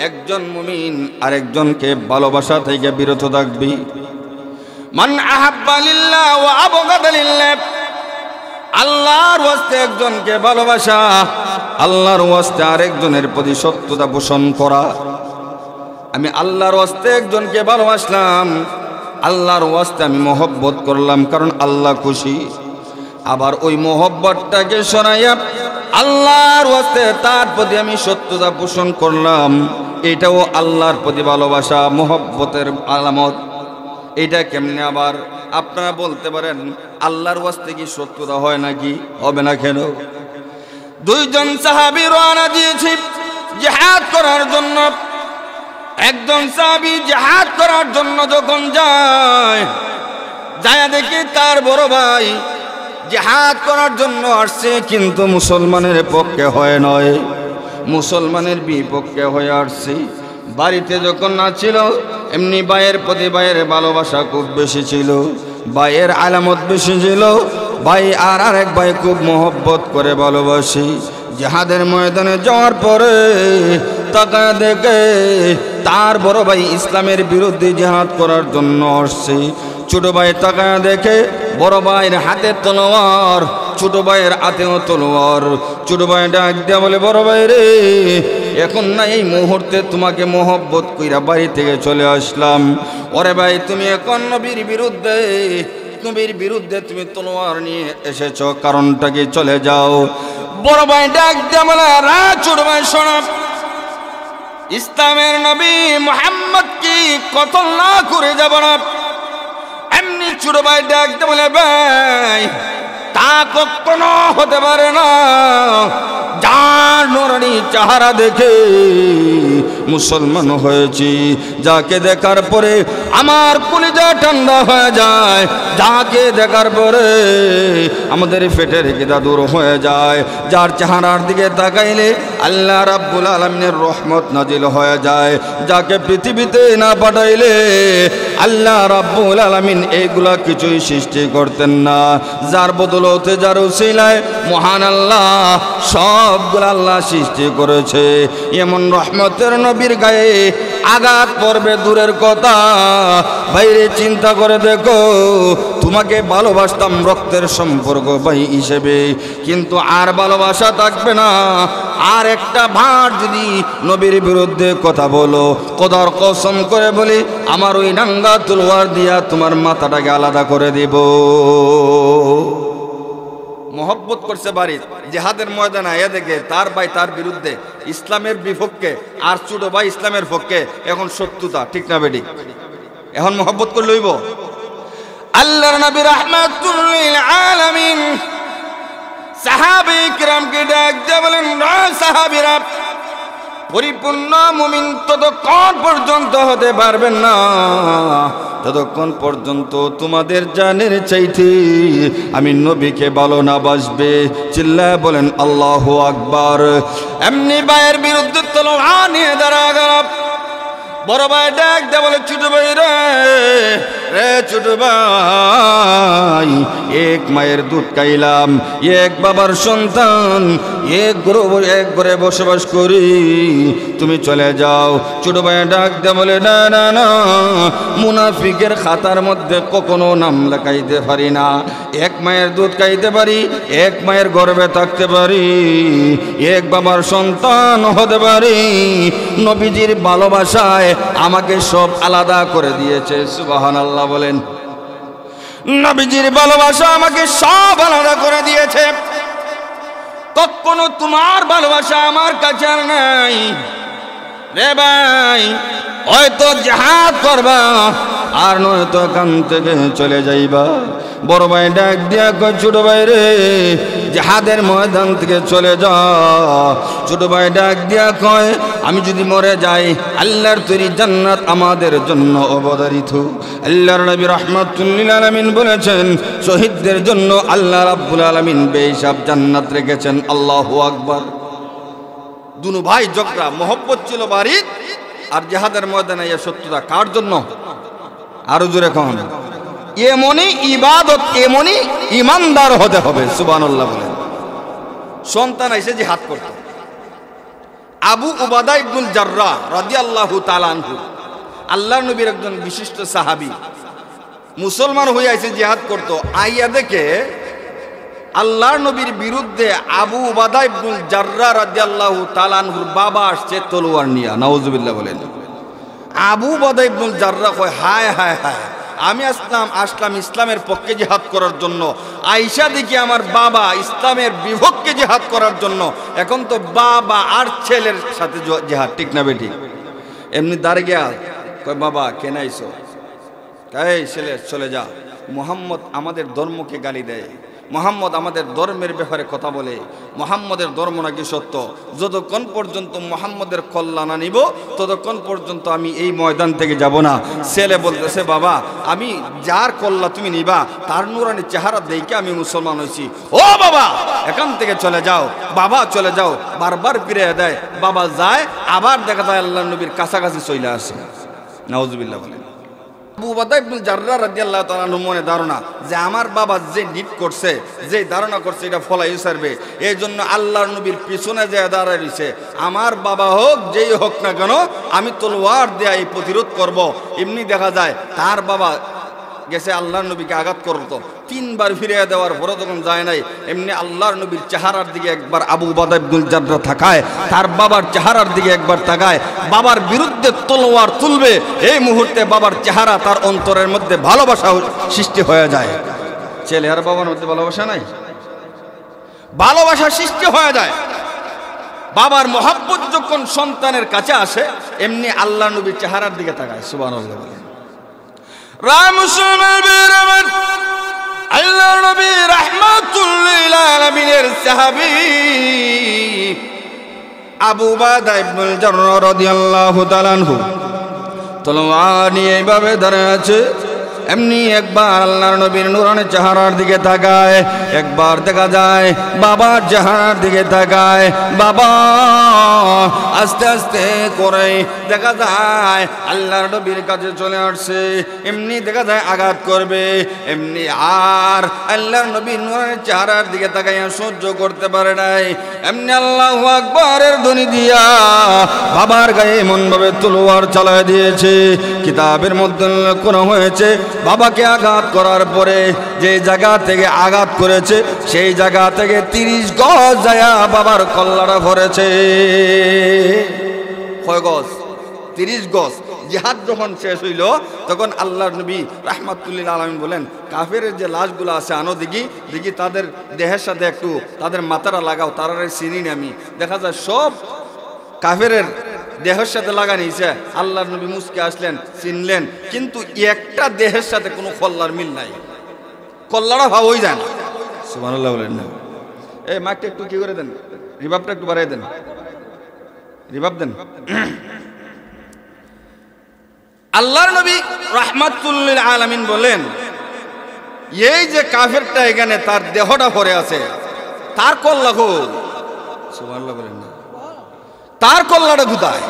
একজন মুমিন আরেকজনকে ভালোবাসা থেকে বিরত থাকবে। মান আহাব্বা লিল্লাহ ওয়া আবগাদা লিল্লাহ, আল্লাহর ওয়াস্তে একজনকে ভালোবাসা, আল্লাহর ওয়াস্তে আরেকজনের প্রতি সত্যতা পোষণ করা। আমি আল্লাহর ওয়াস্তে একজনকে ভালোবাসলাম, আল্লাহর ওয়াস্তে আমি মহব্বত করলাম কারণ আল্লাহ খুশি। আবার ওই মহব্বতটাকে সরাইয়া আল্লাহর ওয়াস্তে তার প্রতি আমি সত্যতা পোষণ করলাম, এটাও আল্লাহর প্রতি ভালোবাসা, মহব্বতের আলামত। এটা কেমনে? আবার আপনারা বলতে পারেন আল্লাহর ওয়াস্তে কি সত্যতা হয় নাকি? হবে না কেন? দুইজন সাহাবী রওনা দিয়েছে জিহাদ করার জন্য। একজন সাহাবী জিহাদ করার জন্য যখন যায়, দেখে তার বড় ভাই জিহাদ করার জন্য আসছে, কিন্তু মুসলমানের পক্ষে হয় নয়, মুসলমানের বিপক্ষে হয়ে আসছে। বাড়িতে যখন না ছিল, এমনি ভাইয়ের প্রতি ভাইয়ের ভালোবাসা খুব বেশি ছিল, ভাইয়ের আলামত বেশি ছিল। ভাই আর আরেক ভাই খুব মহব্বত করে ভালোবাসি। জিহাদের ময়দানে যাওয়ার পরে তাকা দেখে তার বড় ভাই ইসলামের বিরুদ্ধে জিহাদ করার জন্য আসছে। ছোট ভাই তাকায় দেখে বড় ভাইয়ের হাতে তলোয়ার, ছোট ভাইয়ের হাতেও তলোয়ার। ছোট ভাই ডাক দিয়া বলে, বড় ভাই রে, এখন না এই মুহূর্তে তোমাকে মহব্বত কইরা বাড়ি থেকে চলে আসলাম। ওরে ভাই, তুমি এখন নবীর বিরুদ্ধে তুমি তলোয়ার নিয়ে এসেছো, কারণটা কি? চলে যাও। বড় ভাই ডাক দিয়া বলে, রা ছোট ভাই শোনো, ইসলামের নবী মুহাম্মদ কি কতল না করে যাব না? এমনি ছোট ভাই ডাকতে বলে, ভাই তা কখনো হতে পারে না। যার নুরানি চেহারা দেখে মুসলমান হয়েছি, যাকে দেখার পরে আমার কলিজা ঠান্ডা হয়ে যায়, যাকে দেখার পরে আমাদের পেটের গিদা দূর হয়ে যায়, যার চেহারার দিকে তাকাইলে আল্লাহ রাব্বুল আলামিনের রহমত নাজিল হয়ে যায়, যাকে পৃথিবীতে না পাঠাইলে আল্লাহ রাব্বুল আলামিন এইগুলা কিছুই সৃষ্টি করতেন না। যার বদলতে, যার উসিলায় মহান আল্লাহ সবগুলো আল্লাহ সৃষ্টি করেছে। এমন রহমতের নবীর গায়ে আঘাত পড়বে দূরের কথা, বাইরে চিন্তা করে দেখো, তোমাকে ভালোবাসতাম রক্তের সম্পর্ক ভাই হিসেবে, কিন্তু আর ভালোবাসা থাকবে না। আর একটা ভাট যদি নবীর বিরুদ্ধে কথা বলো, খোদার কসম করে বলি, আমার ওই নাঙ্গা তলোয়ার দিয়া তোমার মাথাটাকে আলাদা করে দিব। মহব্বত করছে বাড়ি, জিহাদের ময়দানে আয়া দেখে তার ভাই তার বিরুদ্ধে, ইসলামের বিপক্ষে, আর ছোট ভাই ইসলামের পক্ষে, এখন শত্রুতা, ঠিক না বেটি? এখন মহব্বত করে লইব। আল্লাহর নবী রাহমাতুল লিল আলামিন সাহাবায়ে কিরামকে ডাক দিয়ে বলেন, সাহাবীরা, পরিপূর্ণ মুমিন ততক্ষণ পর্যন্ত হতে পারবেন না যতক্ষণ পর্যন্ত তোমাদের জানের চাইতে আমি নবীকে ভালো না বাসবে। চিল্লায় বলেন আল্লাহু আকবার। এমনি ভাইয়ের বিরুদ্ধে তলোয়ার নিয়ে দাঁড়া গেল। বড় ভাই ডাক দে বলে, ছোট ভাই রে, রে ছোট ভাই, এক মায়ের দুধ খাইলাম, এক বাবার সন্তান, এক ঘরে বসবাস করি, তুমি চলে যাও। ছোট ভাই ডাক দে বলে, না না না, মুনাফিকের খাতার মধ্যে কখনো নাম লেখাইতে পারি না। এক মায়ের দুধ খাইতে পারি, এক মায়ের গর্ভে থাকতে পারি, এক বাবার সন্তান হতে পারি। নবীজির ভালোবাসায় আমাকে সব আলাদা করে দিয়েছে। সুবহানাল্লাহ বলেন। নবীজির ভালোবাসা আমাকে সব আলাদা করে দিয়েছে। কখনো তোমার ভালোবাসা আমার কাছে আর নাই রে ভাই। হয়তো জিহাদ করবা, আর নয়তো এখান থেকে চলে যাইবা। বড় ভাই ডাক দিয়া কয়, ছোট ভাই রে, জিহাদের ময়দান থেকে চলে যা। ছোট ভাই ডাক দিয়া কয়, আমি যদি মরে যাই, আল্লাহর তৈরি জান্নাত আমাদের জন্য অবধারিত। আল্লাহর নবী রাহমাতুল লিল আলামিন বলেছেন, শহীদদের জন্য আল্লাহ রাব্বুল আলামিন বেহিসাব জান্নাত রেখেছেন। আল্লাহু আকবার। দুনো ভাই ঝগড়া, মহব্বত ছিল বাড়ি, আর জিহাদের ময়দানে এই শত্রুতা কার জন্য? আরো জোরে কোন? এমনই ইবাদত, এমনই ইমানদার হতে হবে। সুবহানাল্লাহ বলেন। সন্তান এসে জিহাদ করত। আবু উবাদা ইবনুল জাররাহ রাদিয়াল্লাহু তাআলা আনহু, আল্লাহর নবীর একজন বিশিষ্ট সাহাবী, মুসলমান হয়ে এসে জিহাদ করত। আইয়া দেখে আল্লাহর নবীর বিরুদ্ধে আবু উবাদা ইবনুল জাররাহ রাদিয়াল্লাহু তাআলা আনহুর বাবা আসছে তলোয়ার নিয়ে। নাউজুবিল্লাহ বলেন। আবু উবাদা ইবনুল জাররাহ কয়, হায় হায় হায়, আমি আসলাম ইসলামের পক্ষে জিহাদ করার জন্য, আইসা দেখি আমার বাবা ইসলামের বিপক্ষে জিহাদ করার জন্য। এখন তো বাবা আর ছেলের সাথে জিহাদ, ঠিক না বেটি? এমনি দাঁড়িয়ে গিয়া কয়, বাবা কেন আইসো? এই ছেলে চলে যা, মুহাম্মদ আমাদের ধর্মকে গালি দেয়, মুহাম্মদ আমাদের ধর্মের ব্যাপারে কথা বলে, মুহাম্মদের ধর্ম নাকি সত্য। যতক্ষণ পর্যন্ত মুহাম্মদের কল্যাণ আনিব ততক্ষণ পর্যন্ত আমি এই ময়দান থেকে যাব না। ছেলে বলতেছে, বাবা আমি যার কল্যাণ তুমি নিবা তার নুরানি চেহারা দেখে আমি মুসলমান হয়েছি। ও বাবা এখান থেকে চলে যাও, বাবা চলে যাও। বারবার ফিরে দেয়, বাবা যায়, আবার দেখা যায় আল্লাহর নবীর কাছাকাছি চলে আসে। নাউজুবিল্লাহ বলেন। আবু উবাদা ইবনুল জাররাহ রাদিয়াল্লাহু তাআলা মনে ধারণা যে আমার বাবা যে নিট করছে, যে ধারণা করছে, এটা ফলাই সারবে। এই জন্য আল্লাহর নবীর পিছনে যে দাঁড়ায় রয়েছে, আমার বাবা হোক যেই হোক না কেন, আমি তলোয়ার দিয়ে এই প্রতিরোধ করব। এমনি দেখা যায় তার বাবা গেছে আল্লাহর নবীকে আঘাত করতো, তিনবার ফিরিয়ে দেওয়ার পরে তখন যায় নাই। এমনি আল্লাহর নবীর চেহারার দিকে একবার আবু উবাদা ইবনুল জাররাহ তাকায়, তার বাবার চেহারার দিকে একবার তাকায়, বাবার বিরুদ্ধে তলোয়ার তুলবে। এই মুহূর্তে বাবার চেহারা, তার অন্তরের মধ্যে ভালোবাসা সৃষ্টি হয়ে যায়। ছেলে আর বাবার মধ্যে ভালোবাসা নাই, ভালোবাসা সৃষ্টি হয়ে যায়। বাবার মহব্বত যখন সন্তানের কাছে আসে, এমনি আল্লাহর নবীর চেহারার দিকে তাকায়। সুবহানাল্লাহ। আল্লাহর নবী রাহমাতুল লিল আলামিনের সাহাবী আবু উবাদা ইবনুল জাররাহ রাদিয়াল্লাহু তাআলা আনহু তলোয়ার নিয়ে এইভাবে দাঁড়িয়ে আছে। এমনি একবার আল্লাহর নবীর নূরানি চেহারার দিকে তাকায়, একবার দেখা যায় বাবার চেহারার দিকে তাকায়, বাবা আস্তে আস্তে করে দেখা যায় আল্লাহর নবীর কাছে চলে আসছে, এমনি দেখা যায় আঘাত করবে, এমনি আর আল্লাহর নবীর নূরানি চেহারার দিকে তাকাইয়া সহ্য করতে পারে নাই, এমনি আল্লাহু আকবারের ধ্বনি দিয়া বাবার গায়ে এমনভাবে তলোয়ার চালায় দিয়েছে। কিতাবের মধ্যে উল্লেখ করা হয়েছে বাবাকে আঘাত করার পরে যে জায়গা থেকে আঘাত করেছে সেই জায়গা থেকে 30 গজ যায় বাবার কল্লাটা ভরেছে। কয় গজ? 30 গজ। জিহাদ যখন শেষ হইল তখন আল্লাহর নবী রাহমাতুল্লিল আলামিন বলেন, কাফেরের যে লাশগুলো আছে আনো দেখি তাদের দেহের সাথে একটু তাদের মাথাটা লাগাও, তারা চিনি না আমি। দেখা যায় সব কাফেরের দেহের সাথে লাগা নিয়েছে। আল্লাহর নবী মুসকে আসলেন, চিনলেন, কিন্তু একটা দেহের সাথে কোনো কল্লার মিল নাই, কল্লাটা ভাব হয়ে যায় না। সুবহানাল্লাহ বলেন না? এই মাইকটা একটু কি করে দেন, রিভাবটা একটু বাড়াই দেন, রিভাব দেন। আল্লাহর নবী রাহমাতুল্লিল আলামিন বলেন, এই যে কাফেরটা এখানে তার দেহটা পড়ে আছে, তার কল্লা কোথায়? সুবহানাল্লাহ বলেন না? তার কল্লাটা কোথায়?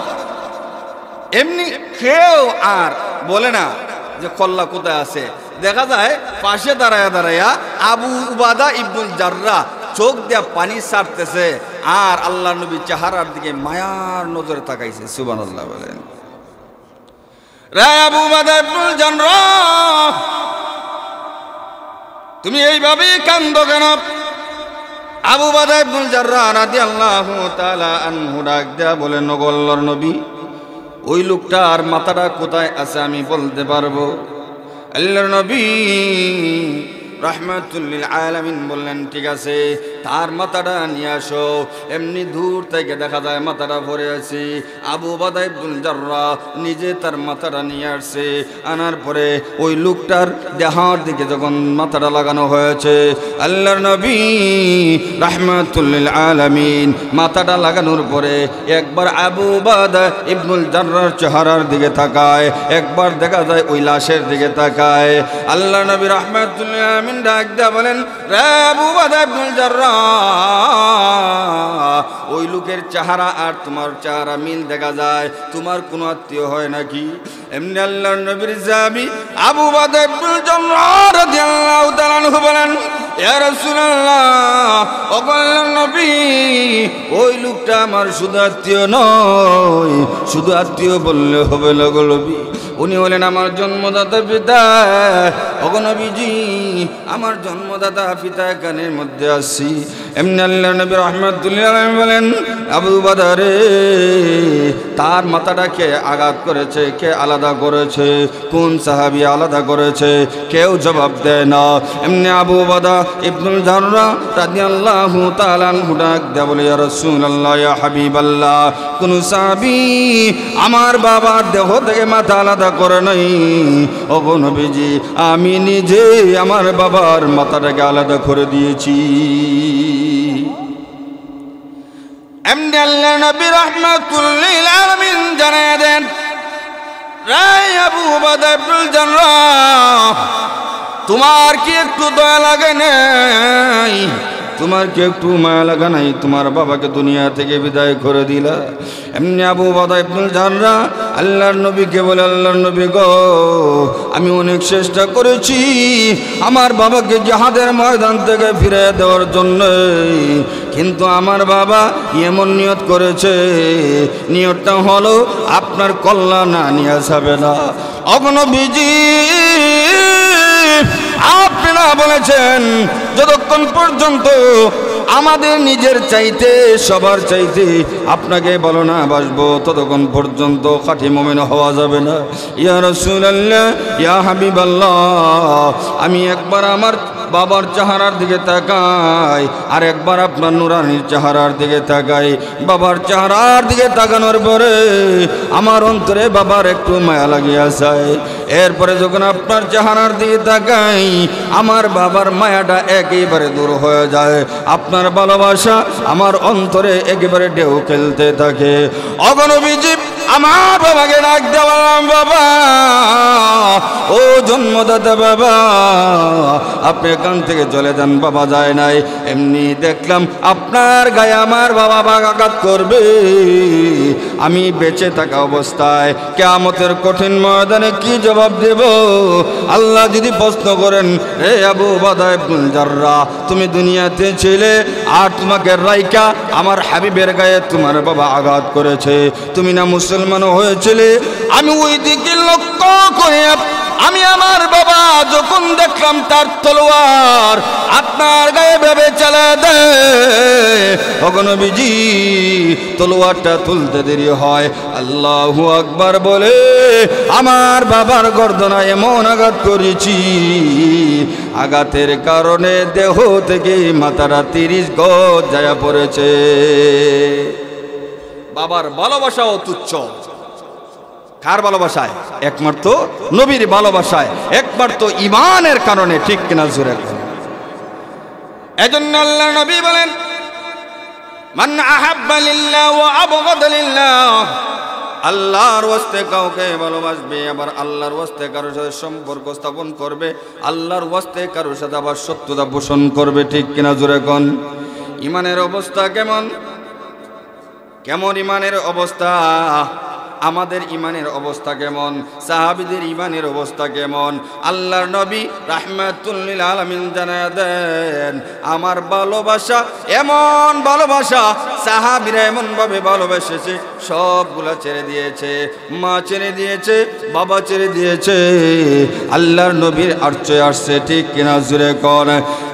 এমনি কেউ আর বলে না যে কল্লা কোথায় আছে। দেখা যায় পাশে দাঁড়ায়া আবু উবাদা ইবনুল জাররাহ চোখ দিয়া পানি ছাড়তেছে আর আল্লাহর নবী চেহারার দিকে মায়ার নজরে তাকাইছে। সুবহানাল্লাহ বলেন? রে আবু উবাদা ইবনুল জাররাহ, তুমি এইভাবেই কান্দো কেন? আবু উবাদা ইবনুল জাররাহ রাদিয়াল্লাহু তাআলা আনহু ডাক দেয়া বলেন, ওগো আল্লাহর নবী, ওই লোকটার মাথাটা কোথায় আছে আমি বলতে পারবো? আল্লাহর নবী রাহমাতুল্লিল আলামিন বললেন, ঠিক আছে, তার মাথাটা নিয়ে আসো। এমনি দূর থেকে দেখা যায় মাথাটা ভরে আছে। আবু উবাদা ইবনুল জাররাহ নিজে তার মাথাটা নিয়ে আসছে। আনার পরে ওই লোকটার দেহার দিকে যখন মাথাটা লাগানো হয়েছে, আল্লাহর নবী রাহমাতুল্লিল আলামিন মাথাটা লাগানোর পরে একবার আবু উবাদা ইবনুল জাররাহর চেহারার দিকে তাকায়, একবার দেখা যায় ওই লাশের দিকে তাকায়। আল্লাহর নবী রাহমাতুল্লিল আলামিন ডাক দেয়া বলেন, রে আবু উবাদা ইবনুল জাররাহ, ওই লোকের চেহারা আর তোমার চেহারা মিল দেখা যায়, তোমার কোনো আত্মীয় হয় নাকি? এমনি আল্লাহর নবীর সাহাবী আবু উবাদা ইবনুল জাররাহ রাদিয়াল্লাহু তাআলা আনহু বলেন, ইয়া রাসূলুল্লাহ, ও আল্লাহর নবী, ওই লোকটা আমার শুধু আত্মীয় নয়, শুধু আত্মীয় বললে হবে না গো নবী, উনি হলেন আমার জন্মদাতা পিতা। ওগো নবীজি, আমার জন্মদাতা পিতা কানের মধ্যে আসি। এমনি আল্লাহর নবী রাহমাতুল্লাহি আলাইহি বলেন, আবু উবাদা রে, তার মাথাটা কে আঘাত করেছে, কে আলাদা করেছে, কোন সাহাবী আলাদা করেছে? কেউ জবাব দেয় না। এমনি আবু উবাদা ইবনুল জাররাহ রাদিয়াল্লাহু তাআলা আনহু ডাক দেয়া বলে, ইয়া রাসূলুল্লাহ, ইয়া হাবিবাল্লাহ, কোন সাহাবী আমার বাবার দেহ থেকে মাথা আলাদা করে নাই। ওগো নবীজি, আমি নিজে আমার বাবার মাথাটাকে আলাদা করে দিয়েছি। এমনি আল্লাহর নবী রাহমাতুল্লিল আলামিন জানায় দেন, রে আবু উবাদা ইবনুল জাররাহ, তোমার কি একটু দয়া লাগে নাই? তোমার কি একটু মায়া লাগা নাই? তোমার বাবাকে দুনিয়া থেকে বিদায় করে দিলা। এমনি আবু উবাদা ইবনুল জাররাহ আল্লাহর নবীকে বলে, আল্লাহর নবী গো, আমি অনেক চেষ্টা করেছি আমার বাবাকে জিহাদের ময়দান থেকে ফিরে দেওয়ার জন্য, কিন্তু আমার বাবা এমন নিয়ত করেছে, নিয়তটা হলো আপনার কল্যাণ না নিয়ে যাবে না। ওগো নবীজি, আপনারা বলেছেন যতক্ষণ পর্যন্ত আমাদের নিজের চাইতে সবার চাইতে আপনাকে বলো না বাসবো, ততক্ষণ পর্যন্ত খাঁটি মুমিন হওয়া যাবে না। ইয়া রাসূলুল্লাহ, ইয়া হাবিবাল্লাহ, আমি একবার আমার বাবার চেহারার দিকে তাকাই আর একবার আপনার নুরানির চেহারার দিকে তাকাই। বাবার চেহারার দিকে তাকানোর পরে আমার অন্তরে বাবার একটু মায়া লাগিয়া যায়। এরপরে যখন আপনার চেহারার দিকে তাকাই, আমার বাবার মায়াটা একেবারে দূর হয়ে যায়। আপনার ভালোবাসা আমার অন্তরে একেবারে ঢেউ খেলতে থাকে। ওগো নবীজি, আমার বাবাকে ডাক দেওয়ালাম, বাবা ও জন্মদাতা বাবা, আপনি এখান থেকে চলে যান। বাবা যায় নাই, এমনি দেখলাম আপনার গায়ে আমার বাবা আঘাত করবে। আমি বেঁচে থাকা অবস্থায় কিয়ামতের কঠিন ময়দানে কি জবাব দেব? আল্লাহ যদি প্রশ্ন করেন, হে আবু উবাদা ইবনুল জাররাহ, তুমি দুনিয়াতে ছিলে আর তোমাকে রাইকা আমার হাবিবের গায়ে তোমার বাবা আঘাত করেছে, তুমি না মুসলমান হয়েছিলে? আমি ওই দিকে লক্ষ্য করে আমি আমার বাবা যখন দেখলাম তার তলোয়ার আপনার গায়ে ভেবে চলে দেয়, ওগো নবীজি তলোয়ারটা তুলতে দেরি হয়। আল্লাহু আকবার বলে আমার বাবার গর্দনায় এমন আঘাত করেছি, আঘাতের কারণে দেহ থেকে মাথাটা 30 গজ যায় পড়েছে। বাবার ভালোবাসাও তুচ্ছ। কার ভালোবাসায়? একমাত্র নবীর ভালোবাসায়, একমাত্র ঈমানের কারণে। ঠিক কিনা জোরে? এজন্য আল্লাহ নবী বলেন, মান আহাব্বা লিল্লাহ ওয়া আবগাদা লিল্লাহ, আল্লাহর ওয়াস্তে কাউকে ভালোবাসবে, আবার আল্লাহর ওয়াস্তে কারোর সাথে সম্পর্ক স্থাপন করবে, আল্লাহর ওয়াস্তে কারোর সাথে আবার শত্রুতা পোষণ করবে। ঠিক কিনা জোরে কোন? ঈমানের অবস্থা কেমন? কেমন ঈমানের অবস্থা? আমাদের ঈমানের অবস্থা কেমন? সাহাবীদের ঈমানের অবস্থা কেমন? আল্লাহর নবী রাহমাতুল লিল আলামিন জানায়া দেন, আমার ভালোবাসা এমন ভালোবাসা, সাহাবীরা এমন ভাবে ভালোবেসেছে, সবগুলা ছেড়ে দিয়েছে, মা ছেড়ে দিয়েছে, বাবা ছেড়ে দিয়েছে, আল্লাহর নবীর আশ্রয় আসছে। ঠিক কিনা জোরে কোন?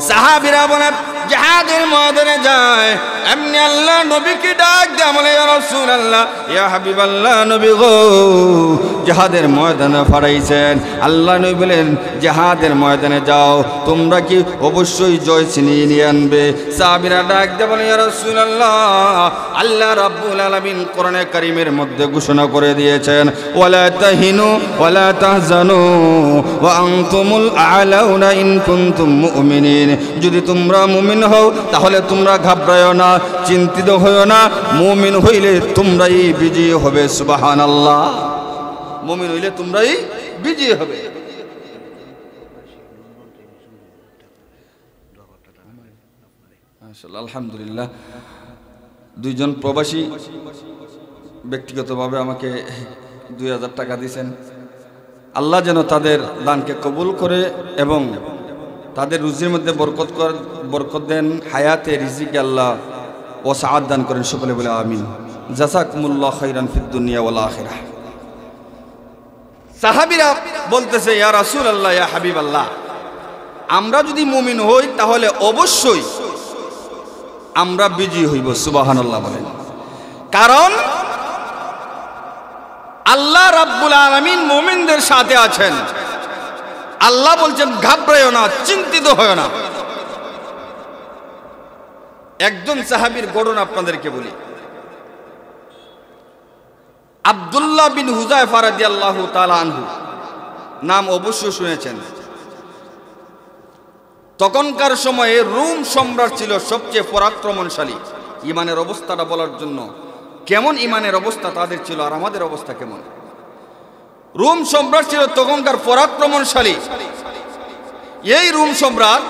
সাহাবীরা বলে জিহাদের ময়দানে যায়, এমনি আল্লাহ নবীকে ডাক দেয়, বলে ইয়া রাসূলুল্লাহ, ইয়া হাবিবাল্লাহ, নবী গো জিহাদের ময়দানে ফারাইছেন। আল্লাহ নবী বলেন, জিহাদের ময়দানে যাও, তোমরা কি অবশ্যই জয় ছিনিয়ে নিয়ে আনবে? সাহাবীরা ডাক দেয়, বলে ইয়া রাসূলুল্লাহ, আল্লাহ রাব্বুল আলামিন কোরআনে কারীমের মধ্যে ঘোষণা করে দিয়েছেন, ওয়ালা তাহিনু ওয়ালা তাহজানু ওয়া আনতুমুল আ'লাউনা ইন কুনতুম মুমিনিন, যদি তোমরা মুমিন হও তাহলে তোমরা ঘাবড়ায়ো না, চিন্তিত হইও না, মুমিন হইলে তোমরাই বিজয়ী হবে। সুবহানাল্লাহ, মুমিন হইলে তোমরাই বিজয়ী হবে। মাশাআল্লাহ, আলহামদুলিল্লাহ। দুইজন প্রবাসী ব্যক্তিগতভাবে আমাকে 2000 টাকা দিয়েছেন। আল্লাহ যেন তাদের দানকে কবুল করে এবং তাদের রুজির মধ্যে বরকত দেন, হায়াতে রিজিকে আল্লাহ ও সাআত দান করেন। সকলে বলে আমিন। জাযাকুমুল্লাহ খাইরান ফিদ দুনিয়া ওয়াল আখিরাহ। সাহাবীরা বলতেছে, ইয়া রাসূলুল্লাহ, ইয়া হাবিবাল্লাহ, আমরা যদি মুমিন হই তাহলে অবশ্যই আমরা বিজয়ী হইব। সুবহানাল্লাহ বলেন। কারণ আল্লাহ রাব্বুল আলামিন মুমিনদের সাথে আছেন। আল্লাহ বলছেন, ঘাবড়ায়ো না, চিন্তিত হয় না। একজন সাহাবীর ঘটনা আপনাদেরকে বলি। আব্দুল্লাহ বিন হুযায়ফা রাদিয়াল্লাহু তাআলা আনহু, নাম অবশ্যই শুনেছেন। তখনকার সময়ে রোম সম্রাট ছিল সবচেয়ে পরাক্রমশালী। ঈমানের অবস্থাটা বলার জন্য, কেমন ঈমানের অবস্থা তাদের ছিল আর আমাদের অবস্থা কেমন। রোম সম্রাট ছিল তখনকার পরাক্রমশালী। এই রোম সম্রাট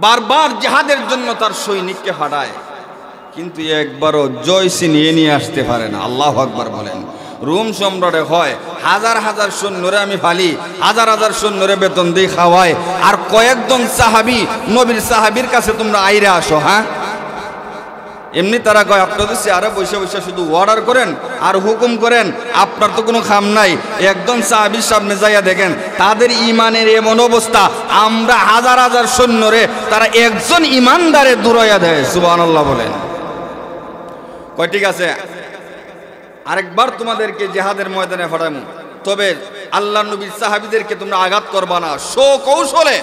বারবার জিহাদের জন্য তার সৈনিককে পাঠায়, কিন্তু একবারও জয় ছিনিয়ে নিয়ে আসতে পারে না। আল্লাহু আকবার বলেন। রোম সম্রাটে হয় হাজার হাজার সৈন্যরে আমি ফালি, হাজার হাজার সৈন্যরে বেতন দিয়ে খাওয়ায়, আর কয়েকজন সাহাবী, নবীর সাহাবীর কাছে তোমরা আইরে আসো। হ্যাঁ, এমনি তারা কয়, আপনাদের চেয়ারে বসে বসে শুধু অর্ডার করেন আর হুকুম করেন, আপনার তো কোনো খাম নাই। একদম সাহাবীর সামনে যাইয়া দেখেন তাদের ঈমানের এমন অবস্থা, আমরা হাজার হাজার সৈন্যরে তারা একজন ঈমানদারে দূরাইয়া দেয়। সুবহানাল্লাহ বলেন। কয় ঠিক আছে, আরেকবার তোমাদেরকে জিহাদের ময়দানে পাঠাবো, তবে আল্লাহ নবীর সাহাবীদেরকে তোমরা আঘাত করবা না, কৌশলে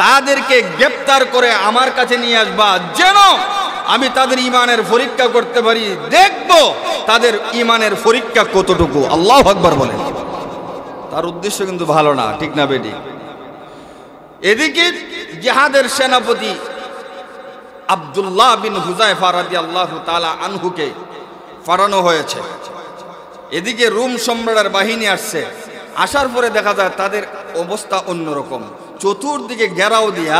তাদেরকে গ্রেফতার করে আমার কাছে নিয়ে আসবা, যেন আমি তাদের ঈমানের পরীক্ষা করতে পারি, দেখব তাদের ঈমানের পরীক্ষা কতটুকু। আল্লাহু আকবার বলেন। তার উদ্দেশ্য কিন্তু ভালো না, ঠিক না বেটি? এদিকে জিহাদের সেনাপতি আব্দুল্লাহ বিন হুযায়ফা রাদিয়াল্লাহু তাআলা আনহুকে পাঠানো হয়েছে। এদিকে রোম সম্রাটের বাহিনী আসছে, আসার পরে দেখা যায় তাদের অবস্থা অন্যরকম। চতুর্দিকে ঘেরাও দিয়া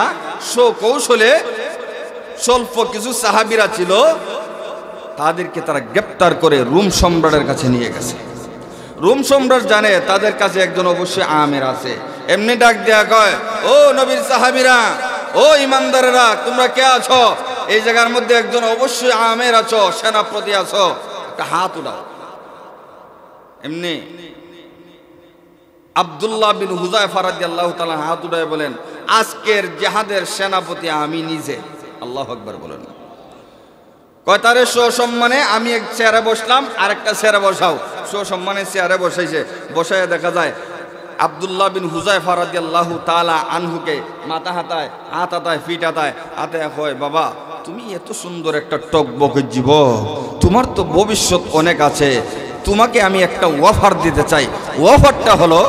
কৌশলে স্বল্প কিছু সাহাবীরা ছিল, তাদেরকে তারা গ্রেপ্তার করে রোম সম্রাটের কাছে নিয়ে গেছে। রোম সম্রাট জানে তাদের কাছে একজন অবশ্যই আমের আছে, এমনি ডাক দেয়া কয়, ও নবীর সাহাবীরা, ও ইমানদারেরা, তোমরা কে আছো? এই জায়গার মধ্যে একজন অবশ্যই আমের আছো, সেনাপতি আছো, একটা হাত উঠাও। এমনি আব্দুল্লাহ বিন হুযায়ফা রাদিয়াল্লাহু তাআলা হাত উঠায় বলেন, আজকের জিহাদের সেনাপতি আমি নিজে। আল্লাহু আকবার বলেন। কয় তারে সসম্মানে আমি এক চেয়ারে বসলাম, আরেকটা চেয়ারে বসাও। সসম্মানে চেয়ারে বসাইছে, বসায় দেখা যায় আব্দুল্লাহ বিন হুযায়ফা রাদিয়াল্লাহু তাআলা আনহুকে মাথা হাতায়, হাত হাতায়, ফিট হাতায়, হাতে কয়, বাবা তুমি এত সুন্দর একটা টকবকে যুবক, তোমার তো ভবিষ্যৎ অনেক আছে, তোমাকে আমি একটা অফার দিতে চাই। অফারটা হলো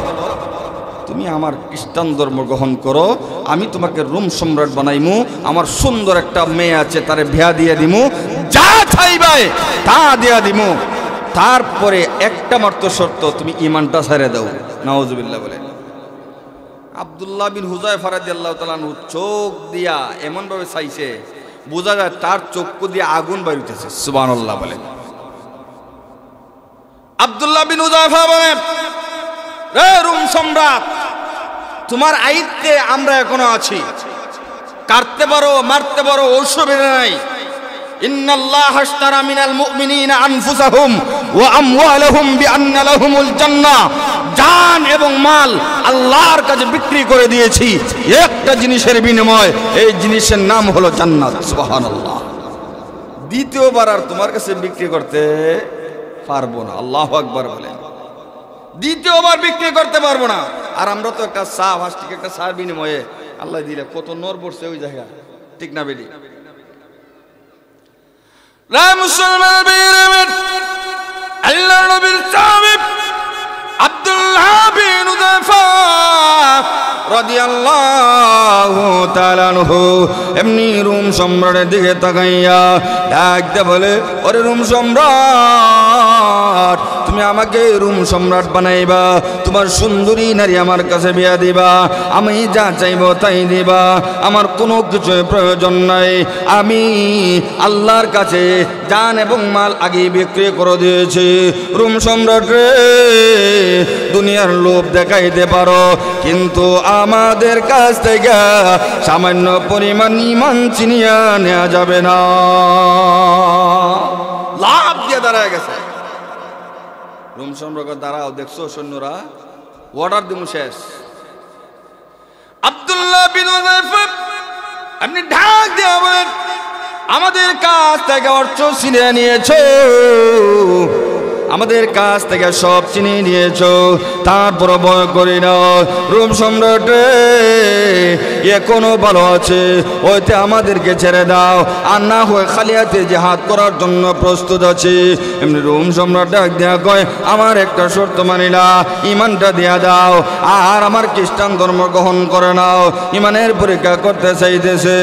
তুমি আমার খ্রিস্টান ধর্ম গ্রহণ করো, আমি তোমাকে রোম সম্রাট বানাইমু, আমার সুন্দর একটা মেয়ে আছে তারে বিয়া দিয়ে দিমু, যা চাইবাই তা দিয়া দিমু, তারপরে একটা মাত্র শর্ত, তুমি ঈমানটা ছেড়ে দাও। নাউজুবিল্লাহ বলে। আব্দুল্লাহ বিন হুযায়ফা রাদিয়াল্লাহু তাআলা চোখ দিয়া এমন ভাবে চাইছে, বোঝা যায় তার চক্ষু দিয়ে আগুন বাইরিতেছে। সুবহানাল্লাহ বলে। আব্দুল্লাহ বিন হুযায়ফা বলেন, রে রোম সম্রাট, তোমার আইতে আমরা এখনো আছি, কাটতে পারো, মারতে পারো, অসুবিধা নাই। ইন্নাল্লাহা আশতারা মিনাল মুমিনিনা আনফুসাহুম ওয়া আমওয়ালাহুম বিআন্না লাহুমুল জান্নাহ, জান এবং মাল আল্লাহর কাছে বিক্রি করে দিয়েছি একটা জিনিসের বিনিময়, এই জিনিসের নাম হলো জান্নাত। সুবহানাল্লাহ। দ্বিতীয়বার আর তোমার কাছে বিক্রি করতে পারবো না। আল্লাহু আকবার বলেন। দ্বিতীয়বার বিক্রি করতে পারবো না। আর আমরা তো একটা চা, ফাস্টিক একটা চার বিনিময়ে আল্লাহ দিলে কত নর পড়ছে ওই জায়গা, ঠিক না বেডি? মুসলমান আল্লাহর নবীর সাহাবী আব্দুল্লাহ বিন হুযায়ফা রাদিয়াল্লাহু তাআলা আনহু এমনি রোম সম্রাটের দিকে তাকাইয়া ডাকতে বলে, ওরে রোম সম্রাট, তুমি আমাকে রোম সম্রাট বানাইবা, তোমার সুন্দরী নারী আমার কাছে বিয়া দিবা, আমি যা চাইবো তাই দিবা, আমার কোনো কিছু প্রয়োজন নাই, আমি আল্লাহর কাছে জান এবং মাল আগে বিক্রি করে দিয়েছি। রোম সম্রাট রে, দুনিয়ার লোভ দেখাইতে পারো, কিন্তু আমাদের কাছ থেকে সামান্য পরিমাণ ঈমান চিনিয়া নেওয়া যাবে না। লাভ দিয়ে দাঁড়ায় গেছে। রোম সম্রাট দাঁড়াও, দেখছো সৈন্যরা, অর্ডার দিমু শেষ। আব্দুল্লাহ বিন হুযায়ফা আপনি ঢাক দিয়ে বলেন, আমাদের কাছ থেকে অর্থ ছিনিয়ে নিয়েছো, আমাদের কাছ থেকে সব চিনিয়ে নিয়েছো, তারপর ভয় করি না। রোম সম্রাট এখনো ভালো আছে, ওইতে আমাদেরকে ছেড়ে দাও, আর না হয় খালি হাতে জিহাদ করার জন্য প্রস্তুত আছে। এমনি রোম সম্রাট ডাক দেয়া কয়, আমার একটা শর্ত মানিলা, ঈমানটা দিয়া দাও, আর আমার খ্রিস্টান ধর্ম গ্রহণ করে নাও। ঈমানের পরীক্ষা করতে চাইতেছে।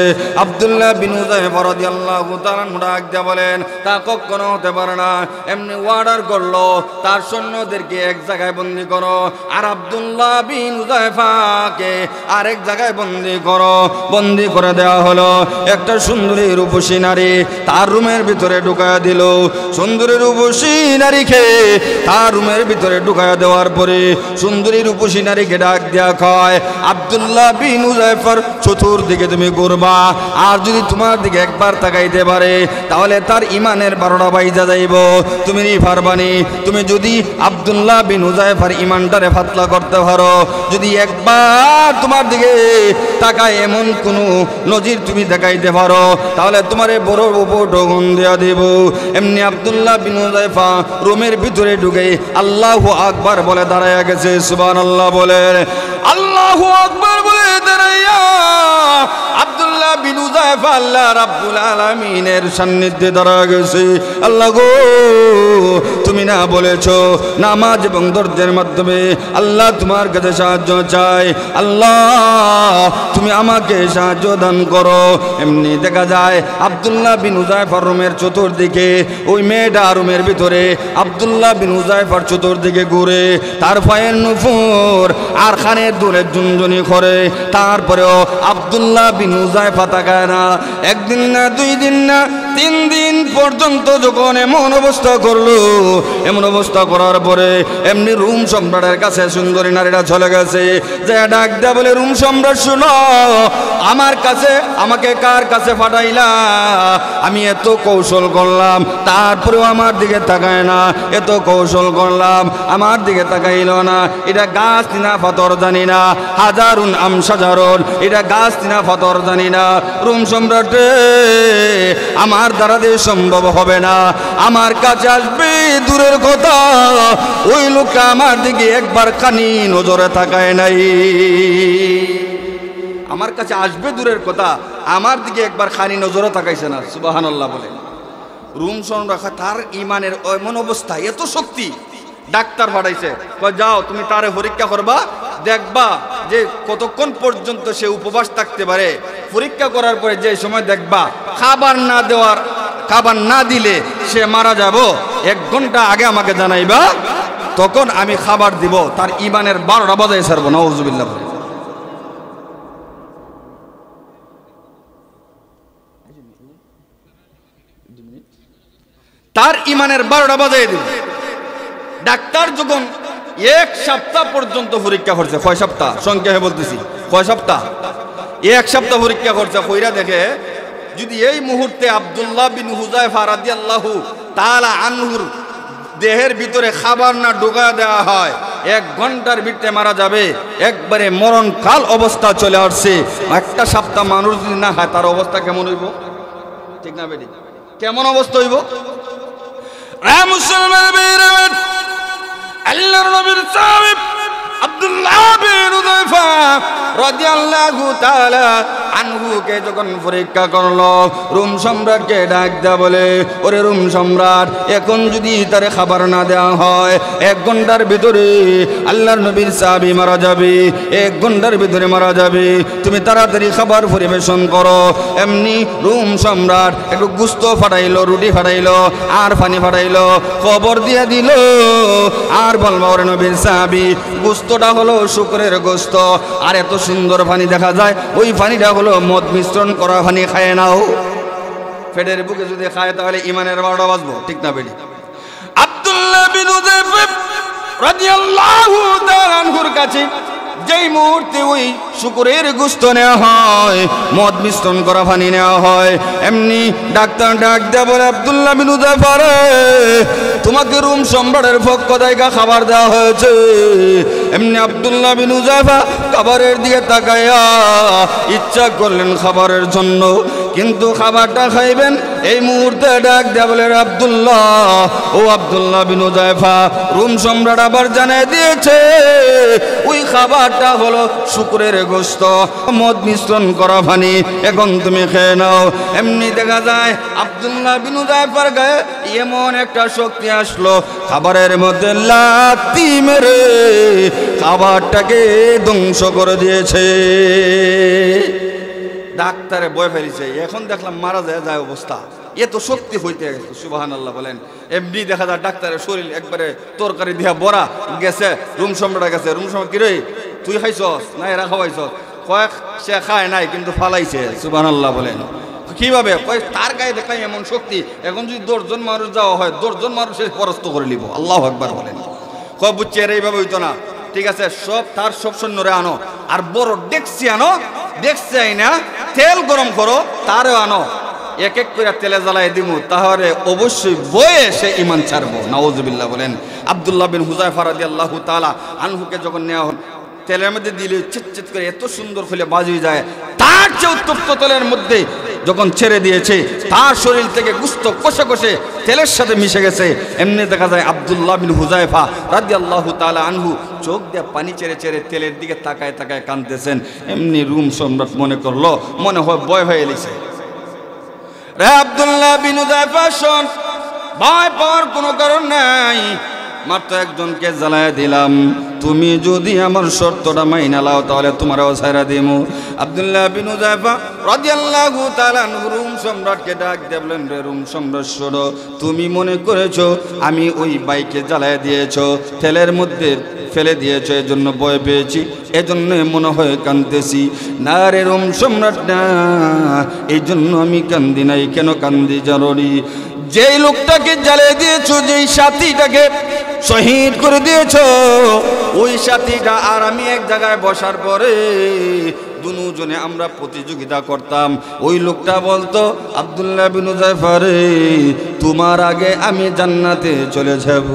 আব্দুল্লাহ বিন হুযায়ফা রাদিয়াল্লাহু তাআলা ডাক দেয়া বলেন, তা কখনো হতে পারে না। এমনি অর্ডার করলো, তার সৈন্যদেরকে এক জায়গায় বন্দী করো, আর আব্দুল্লাহ বিন হুযায়ফাকে আরেক জায়গায় বন্দী করো। বন্দী করে দেওয়া হলো। একটা সুন্দরী রূপসী নারী তার রুমের ভিতরে ঢুকায়া দিল। সুন্দরী রূপসী নারীকে তার রুমের ভিতরে ঢুকায়া দেওয়ার পরে সুন্দরী রূপসী নারীকে ডাক দেয়া কয়, আব্দুল্লাহ বিন হুযায়ফার চতুর্দিকে তুমি ঘুরবা, আর যদি তোমার দিকে একবার তাকাইতে পারে তাহলে তার ঈমানের 12টা বাইজা যাইব, তুমি পারবানি। তুমি যদি আব্দুল্লাহ বিন হুযায়ফার ঈমানটারে ফাতলা করতে পারো, যদি একবার তোমার দিকে তাকায় এমন কোনো নজির তুমি দেখাইতে পারো, তাহলে তোমারে বড় উপঢৌকন দেয়া দেব। এমনি আব্দুল্লাহ বিন হুযায়ফা রুমের ভিতরে ঢুকে আল্লাহু আকবার বলে দাঁড়ায় গেছে। সুবহানাল্লাহ বলে, আল্লাহু আকবার বলে দাঁড়াইয়া আব্দুল্লাহ বিন হুযায়ফা আল্লাহ রাব্বুল আলামিনের সান্নিধ্যে দাঁড়া গেছে। আল্লাহ গো, তুমি না বলেছো নামাজ এবং ধৈর্যের মাধ্যমে আল্লাহ তোমার কাছে সাহায্য চাই। আল্লাহ তুমি আমাকে সাহায্য দান করো। এমনি দেখা যায় আব্দুল্লাহ বিন হুযায়ফার রুমের চতুর্দিকে ওই মেয়েটা রুমের ভিতরে আব্দুল্লাহ বিন হুযায়ফার চতুর্দিকে ঘুরে, তার পায়ের নুপুর আর খানের দূরে ঝুনঝুনি করে। তারপরেও আব্দুল্লাহ বিন হুযায়ফা তাকায় না। একদিন না, 2 দিন না, 3 দিন পর্যন্ত যখন এমন অবস্থা করলো, এমন অবস্থা করার পরে এমনি রুম সম্রাটের কাছে সুন্দরী নারীরা চলে গেছে, যে ডাক দেয়া বলে, রুম সম্রাট শুনো, আমার কাছে আমাকে কার কাছে পাঠাইলা? আমি এত কৌশল করলাম, তারপরেও আমার দিকে তাকায় না। এত কৌশল করলাম, আমার দিকে তাকাইল না। এটা গাছ না পাথর জানি না, হাজারুন আমসাজারুন, এটা গাছ না পাথর জানি না। রুম সম্রাট আমার দ্বারা দিয়ে সম্ভব হবে না। আমার কাছে আসবে দূরের কথা, ওই লোকটা আমার দিকে একবার খানি নজরে তাকায় নাই। আমার কাছে আসবে দূরের কথা, আমার দিকে একবার খানি নজরে তাকাইছে না। সুবহানাল্লাহ বলে। রুম সম্রাট তার ইমানের এমন অবস্থা, এত শক্তি, ডাক্তার পাঠাইছে, যাও তুমি তারে পরীক্ষা করবা, দেখবা যে কতক্ষণ পর্যন্ত সে উপবাস থাকতে পারে। পরীক্ষা করার পরে যে সময় দেখবা খাবার না দিলে সে মারা যাব, 1 ঘন্টা আগে আমাকে জানাইবা, তখন আমি খাবার দিব। তার ইমানের 12টা বাজায় ছাড়বো। নাউজুবিল্লাহ। তার ইমানের 12টা বাজায় দিব। ডাক্তার যখন 1 সপ্তাহ পর্যন্ত পরীক্ষা করছে, কয় সপ্তাহ সংখ্যায় বলতেছি, কয় সপ্তাহ, 1 সপ্তাহ পরীক্ষা করছে, কইরা দেখে যদি এই মুহূর্তে আব্দুল্লাহ বিন হুযায়ফা রাদিয়াল্লাহু তাআলা আনহুর দেহের ভিতরে খাবার না ঢোকা দেওয়া হয়, 1 ঘন্টার ভিতরে মারা যাবে। একবারে মরণকাল অবস্থা চলে আসছে। 1টা সপ্তাহ মানুষ যদি না খায়, তার অবস্থা কেমন হইব? ঠিক না বেটি? কেমন অবস্থা হইব? মুসলমান আল্লাহর নবীর সাহাবী আব্দুল্লাহ বিন হুযায়ফা রাদিয়াল্লাহু তাআলা আনহুকে যখন পরীক্ষা করলো, রুম সম্রাটকে ডাক দেয়া বলে, ওরে রুম সম্রাট, এখন যদি তারে খাবার না দেওয়া হয়, 1 ঘন্টার ভিতরে আল্লাহর নবীর সাহাবী মারা যাবে, 1 ঘন্টার ভিতরে মারা যাবে, তুমি তাড়াতাড়ি খাবার পরিবেশন করো। এমনি রুম সম্রাট একটু গুস্ত ফাটাইলো, রুটি ফাটাইলো, আর পানি ফাটাইলো, খবর দিয়ে দিল, আর বলবো ওরে নবীর সাহাবী, গোস্তটা হলো শুকরের গোস্ত, আর এত সুন্দর পানি দেখা যায়, ওই পানিটা হলো মদ মিশ্রণ করা পানি, খায় নাও। পেটের বুকে যদি খায় তাহলে ইমানের 12টা বাজবো। ঠিক না বেটি? আব্দুল্লাহ বিন হুযায়ফা রাদিয়াল্লাহু তাআলা আনহুর কাছে যেই মুহূর্তে ওই শুকরের গোশত নেওয়া হয়, মদ মিশ্রণ করা পানি নেওয়া হয়, এমনি ডাক্তার ডাক দেয়া বলে, আব্দুল্লাহ বিন হুযায়ফা রে, তোমাকে রুম সম্রাটের পক্ষ থেকে খাবার দেওয়া হয়েছে। এমনি আব্দুল্লাহ বিন হুযায়ফা খাবারের দিকে তাকাইয়া ইচ্ছা করলেন খাবারের জন্য, কিন্তু খাবারটা খাইবেন এই মুহূর্তে ডাক দেয়া বলে, আব্দুল্লাহ, ও আব্দুল্লাহ বিন হুযায়ফা, রুম সম্রাট আবার জানিয়ে দিয়েছে ওই খাবারটা হলো শুকরের গোশত, মদ মিশ্রণ করা পানি, এখন তুমি খেয়ে নাও। এমনি দেখা যায় আব্দুল্লাহ বিন হুযায়ফার গায়ে এমন একটা শক্তি আসলো, খাবারের মধ্যে লাথি মেরে খাবারটাকে ধ্বংস করে দিয়েছে। ডাক্তারে বয় ফেলেছে, এখন দেখলাম মারা যায় অবস্থা, এত শক্তি হইতে গেছে। সুবহানাল্লাহ বলেন। এমনি দেখা যায় ডাক্তারের শরীর একবারে তরকারি দিয়া ভরা গেছে। রুম সম্রাট গেছে, রুম সম্রাট, কিরে তুই খাইছস না এরা খাওয়াইছস? কয়েক সে খায় নাই কিন্তু ফালাইছে। সুবহানাল্লাহ বলেন। কিভাবে? তার গায়ে দেখলাম এমন শক্তি, এখন যদি 10 জন মানুষ যাওয়া হয়, 10 জন মানুষের পরাস্ত করে নিব। আল্লাহু আকবার বলেন। বুঝছে এর এইভাবে হইতো না, ঠিক আছে, তার সব সৈন্যরে আনো, আর বড় ডেকসি আনো, ডেকসি আইনা তেল গরম করো, তারও আনো, 1 এক করে তেলে জ্বালাই দিমু, তাহলে অবশ্যই বয়ে সে ইমান ছাড়বো। নাউজুবিল্লাহ বলেন। আব্দুল্লাহ বিন হুযায়ফা রাদিয়াল্লাহু তাআলা আনহুকে যখন নেওয়া হল, তেলের মধ্যে দিলে চিটচিট করে এত সুন্দর খুলে বাজি যায়, তার চেয়ে উত্তপ্ত তেলের মধ্যে যখন ছেড়ে দিয়েছে তার শরীর থেকে গোশত কষে কষে তেলের সাথে মিশে গেছে। এমনি দেখা যায় আব্দুল্লাহ বিন হুযায়ফা রাদিয়াল্লাহু তাআলা আনহু চোখ দিয়ে পানি ছেড়ে ছেড়ে তেলের দিকে তাকায় তাকায় কাঁদতেছেন। এমনি রুম সম্রাট মনে করলো মনে হয় ভয় হয়ে এলিছে। রে আব্দুল্লাহ বিন হুযায়ফা শোন, ভয় পাওয়ার কোনো কারণ নাই, মাত্র একজনকে জ্বালায় দিলাম, তুমি যদি আমার শর্তটা মাইনা লাও তাহলে তোমারও ছাইরা দিমু। আব্দুল্লাহ বিন হুযায়ফা রাদিয়াল্লাহু তাআলা রুম সম্রাটকে ডাক দিয়ে বলেন, রে রুম সম্রাট শোনো, তুমি মনে করেছো আমি ওই বাইকে জ্বালায় দিয়েছো, তেলের মধ্যে ফেলে দিয়েছো, এজন্য ভয় পেয়েছি, এজন্য মনে হয় কাঁদতেছি। না রে রুম সম্রাট, না, এই জন্য আমি কান্দি নাই। কেন কান্দি জানোনি? যেই লোকটাকে জ্বালিয়ে দিয়েছো, যেই সাথীটাকে শহীদ করে দিয়েছো, ওই সাথীটা আর আমি এক জায়গায় বসার পরে দুজনে আমরা প্রতিযোগিতা করতাম। ওই লোকটা বলতো, আব্দুল্লাহ বিন হুযায়ফা রে, তোমার আগে আমি জান্নাতে চলে যাব।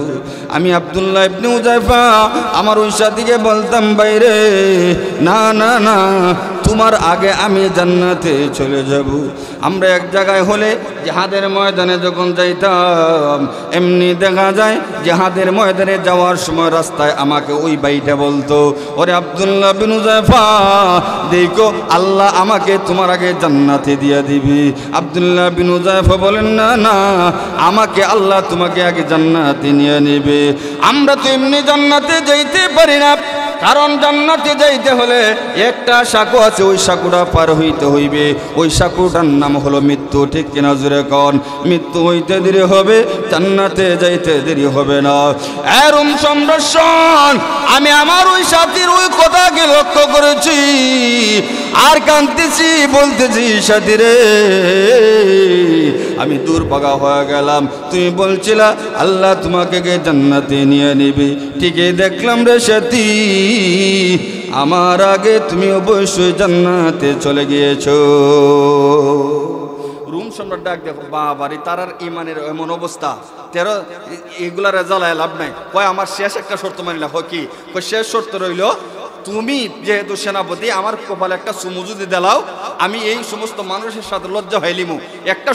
আমি আব্দুল্লাহ ইবনে হুযায়ফা আমার ওই সাথীকে বলতাম, বাইরে না না না, তোমার আগে আমি জান্নাতে চলে যাব। আমরা এক জায়গায় হলে জিহাদের ময়দানে যখন যাইতাম, এমনি দেখা যায় জিহাদের ময়দানে যাওয়ার সময় রাস্তায় আমাকে ওই বাইটা বলতো, ওরে আব্দুল্লাহ বিন হুযায়ফা, দেখো আল্লাহ আমাকে তোমার আগে জান্নাতে দিয়ে দিবি। আব্দুল্লাহ বিন হুযায়ফা বলেন, না না, আমাকে আল্লাহ তোমাকে আগে জান্নাতে নিয়ে নেবে। আমরা তো এমনি জান্নাতে যাইতে পারি না, কারণ জান্নাতে যাইতে হলে একটা সাঁকো আছে, ওই সাঁকোটা পার হইতে হইবে। ওই সাঁকোটার নাম হলো মৃত্যু। ঠিক কিনা জোরে কন? মৃত্যু হইতে দেরি হবে, জান্নাতে যাইতে দেরি হবে না। রুম সম্রাট, আমি আমার ওই সাথীর ওই কথাকে লক্ষ্য করেছি আর কাঁদতেছি, বলতেছি, সাথী রে, আমি দুর্ভাগা হয়ে গেলাম। তুমি বলছিলা আল্লাহ তোমাকে জান্নাতে নিয়ে নিবি, ঠিকই দেখলাম রে সাথী, আমার আগে তুমি অবশ্যই জান্নাতে চলে গিয়েছো। রুম সম্রাট ডাক দেখো, বাবারে, তারার ইমানের এমন অবস্থা, এগুলার জ্বালায় লাভ নাই। কয় আমার শেষ একটা শর্ত মানিলা। হয় কি? শেষ শর্ত রইল, তুমি যেহেতু সেনাপতি, আমার কপালে একটা চুমু যদি দেলাও, আমি এই সমস্ত মানুষের সাথে লজ্জা হইলিমু। একটা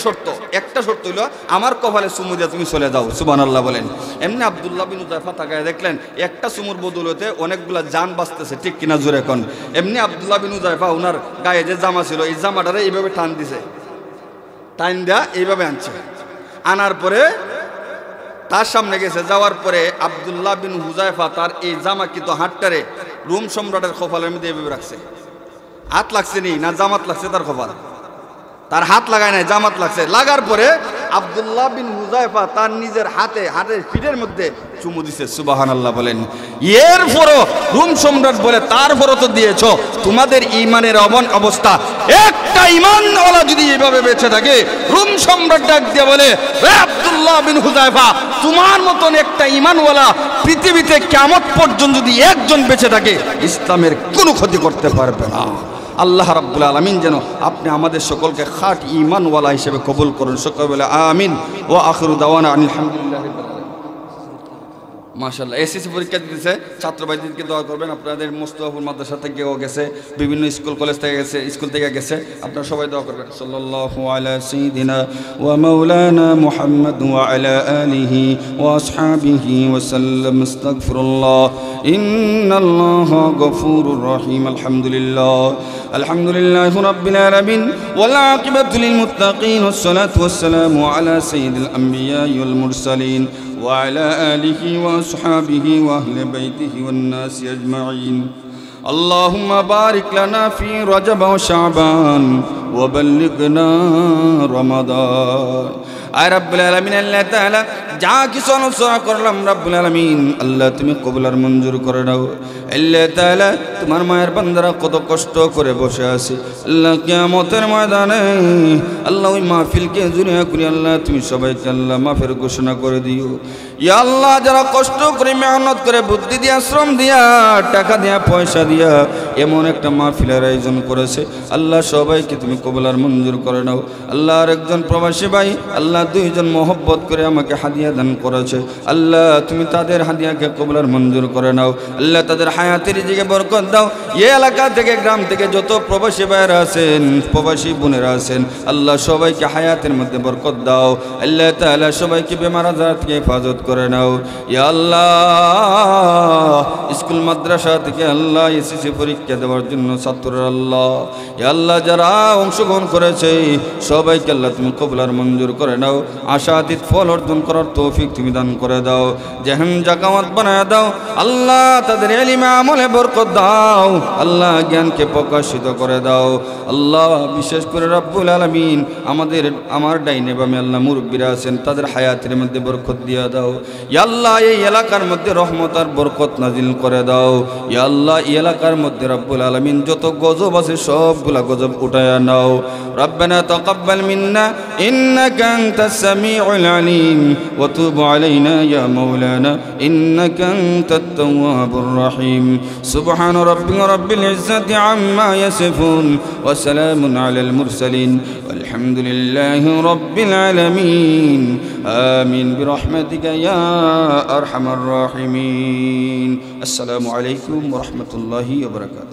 শর্ত হইল, আমার কপালে চুমু দিয়ে তুমি চলে যাও। সুবহানাল্লাহ বলেন। এমনি আব্দুল্লাহ বিন হুযায়ফা তাকায় দেখলেন একটা চুমুর বদলতে অনেকগুলা জান বাঁচতেছে। ঠিক কিনা জোরে এখন? এমনি আব্দুল্লাহ বিন হুযায়ফা ওনার গায়ে যে জামা ছিল, এই জামাটারে এইভাবে টান দিছে, টান দেয়া এইভাবে আনছে। আনার পরে তার সামনে গেছে, যাওয়ার পরে আব্দুল্লাহ বিন হুযায়ফা তার এই জামাকৃত হাতটারে রুম সম্রাটের কপালের মধ্যে এভাবে রাখছে। হাত লাগছে নি না জামাত লাগছে তার কপাল? তার হাত লাগায় নাই, জামাত লাগছে। লাগার পরে আব্দুল্লাহ বিন হুযায়ফা তার নিজের হাতের পিঠের মধ্যে চুমু দিছে। সুবহানাল্লাহ বলেন। এরপরও রুম সম্রাট বলে, তারপরও তো দিয়েছ, তোমাদের ঈমানের এমন অবস্থা, একটা ঈমানওয়ালা যদি এইভাবে বেঁচে থাকে, রুম সম্রাট ডাক দিয়ে বলে, হে আব্দুল্লাহ বিন হুযায়ফা, তোমার মতন একটা ঈমানওয়ালা পৃথিবীতে কিয়ামত পর্যন্ত যদি একজন বেঁচে থাকে, ইসলামের কোনো ক্ষতি করতে পারবে না। আল্লাহ রাব্বুল আলামিন যেন আপনি আমাদের সকলকে খাঁট ঈমানওয়ালা হিসেবে কবুল করুন। সকল বলে আমিন। ওয়া আখিরু দাওয়ানা আলহামদুলিল্লাহি রাব্বিল আলামিন। মাশাআল্লাহ, এসএসসি পরীক্ষা দিতেছে ছাত্র ভাইদেরকে দোয়া করবেন। আপনাদের মোস্তফাপুর মাদ্রাসা থেকেও গেছে, বিভিন্ন স্কুল কলেজ থেকে গেছে, স্কুল থেকে গেছে, আপনারা সবাই দোয়া করবেন। সাল্লাল্লাহু আলা সাইয়্যিদিনা ওয়া মাওলানা মুহাম্মদ ওয়া আলা আলিহি ওয়া আসহাবিহি ওয়া সাল্লাম। আস্তাগফিরুল্লাহ, ইন্নাল্লাহা গফুরুর রহিম। আলহামদুলিল্লাহি রাব্বিল আলামিন ওয়াল আকিবাতু লিল মুত্তাকিন ওয়াস সালাতু ওয়াস সালামু আলা সাইয়্যিদিল আমবিয়া ওয়াল মুরসালিন وعلى آله وأصحابه وأهل بيته والناس أجمعين. اللهم بارك لنا في رجب وشعبان وبلغنا رمضان. আয় রব্বুল আলামিন, আল্লাহ তাআলা যা কিছু আলোচনা করলাম রব্বুল আলামিন, আল্লাহ তুমি কবুল আর মঞ্জুর করে নাও। আল্লাহ তাআলা তোমার মায়ের বান্দারা কত কষ্ট করে বসে আছে, আল্লাহ কিয়ামতের ময়দানে আল্লাহ ওই মাহফিলকে জুড়ে করে আল্লাহ তুমি সবাইকে আল্লাহ মাফের ঘোষণা করে দিও। ইয়া আল্লাহ যারা কষ্ট করে মেহনত করে বুদ্ধি দিয়া শ্রম দিয়া টাকা দিয়া পয়সা দিয়া এমন একটা মাহফিলের আয়োজন করেছে আল্লাহ সবাইকে তুমি কবুল আর মঞ্জুর করে নাও। আল্লাহ আর একজন প্রবাসী ভাই আল্লাহ দুইজন মহব্বত করে আমাকে হাদিয়া দান করেছে আল্লাহ তুমি তাদের হাদিয়াকে কবুল আর মঞ্জুর করে নাও। আল্লাহ তাদের হায়াতের দিকে বরকত দাও। এই এলাকা থেকে গ্রাম থেকে যত প্রবাসী ভাইয়েরা আছেন প্রবাসী বোনেরা আছেন আল্লাহ সবাইকে হায়াতের মধ্যে বরকত দাও। আল্লাহ তাআলা সবাইকে বেমার আজার থেকে হেফাজত করে নাও। ইয়া আল্লাহ স্কুল মাদ্রাসা থেকে আল্লাহ এসএসসি পরীক্ষা দেওয়ার জন্য ছাত্ররা আল্লাহ ইয়া আল্লাহ যারা অংশগ্রহণ করেছে সবাইকে আল্লাহ তুমি কবুল আর মঞ্জুর করে নাও। আশাতীত ফল অর্জন করার তৌফিক তুমি দান করে দাও। যেহেন জাকাত বানায় দাও আল্লাহ তাদের ইলমে আমলে বরকত দাও। আল্লাহ জ্ঞানকে প্রকাশিত করে দাও। আল্লাহ বিশেষ করে রব্বুল আলামিন আমার ডাইনে বামে আল্লাহ মুরব্বিরা আছেন তাদের হায়াতের মধ্যে বরকত দিয়ে দাও। ইয়া আল্লাহ এই এলাকার মধ্যে রহমত আর বরকত নাজিল করে দাও। ইয়া আল্লাহ এই এলাকার মধ্যে রব্বুল আলামিন যত গজব আছে সবগুলা গজব উঠায়া নাও। রব্বানা তাকাব্বাল মিন্না ইন্নাকা আনতাস সামিউল আলিম ওয়া তুব আলাইনা ইয়া মাওলানা ইন্নাকা আনতাত তাওয়াবুর রহিম। সুবহান রাব্বিকা রাব্বিল ইজ্জাতি আম্মা ইয়াসিফুন ওয়া সালামুন আলাল মুরসালিন ওয়ালহামদুলিল্লাহি রাব্বিল আলামিন। আমিন বিরহমাতিকা ইয়া আরহামার রাহিমিন। আসসালামু আলাইকুম ওয়া রাহমাতুল্লাহি ওয়া বারাকাতুহু।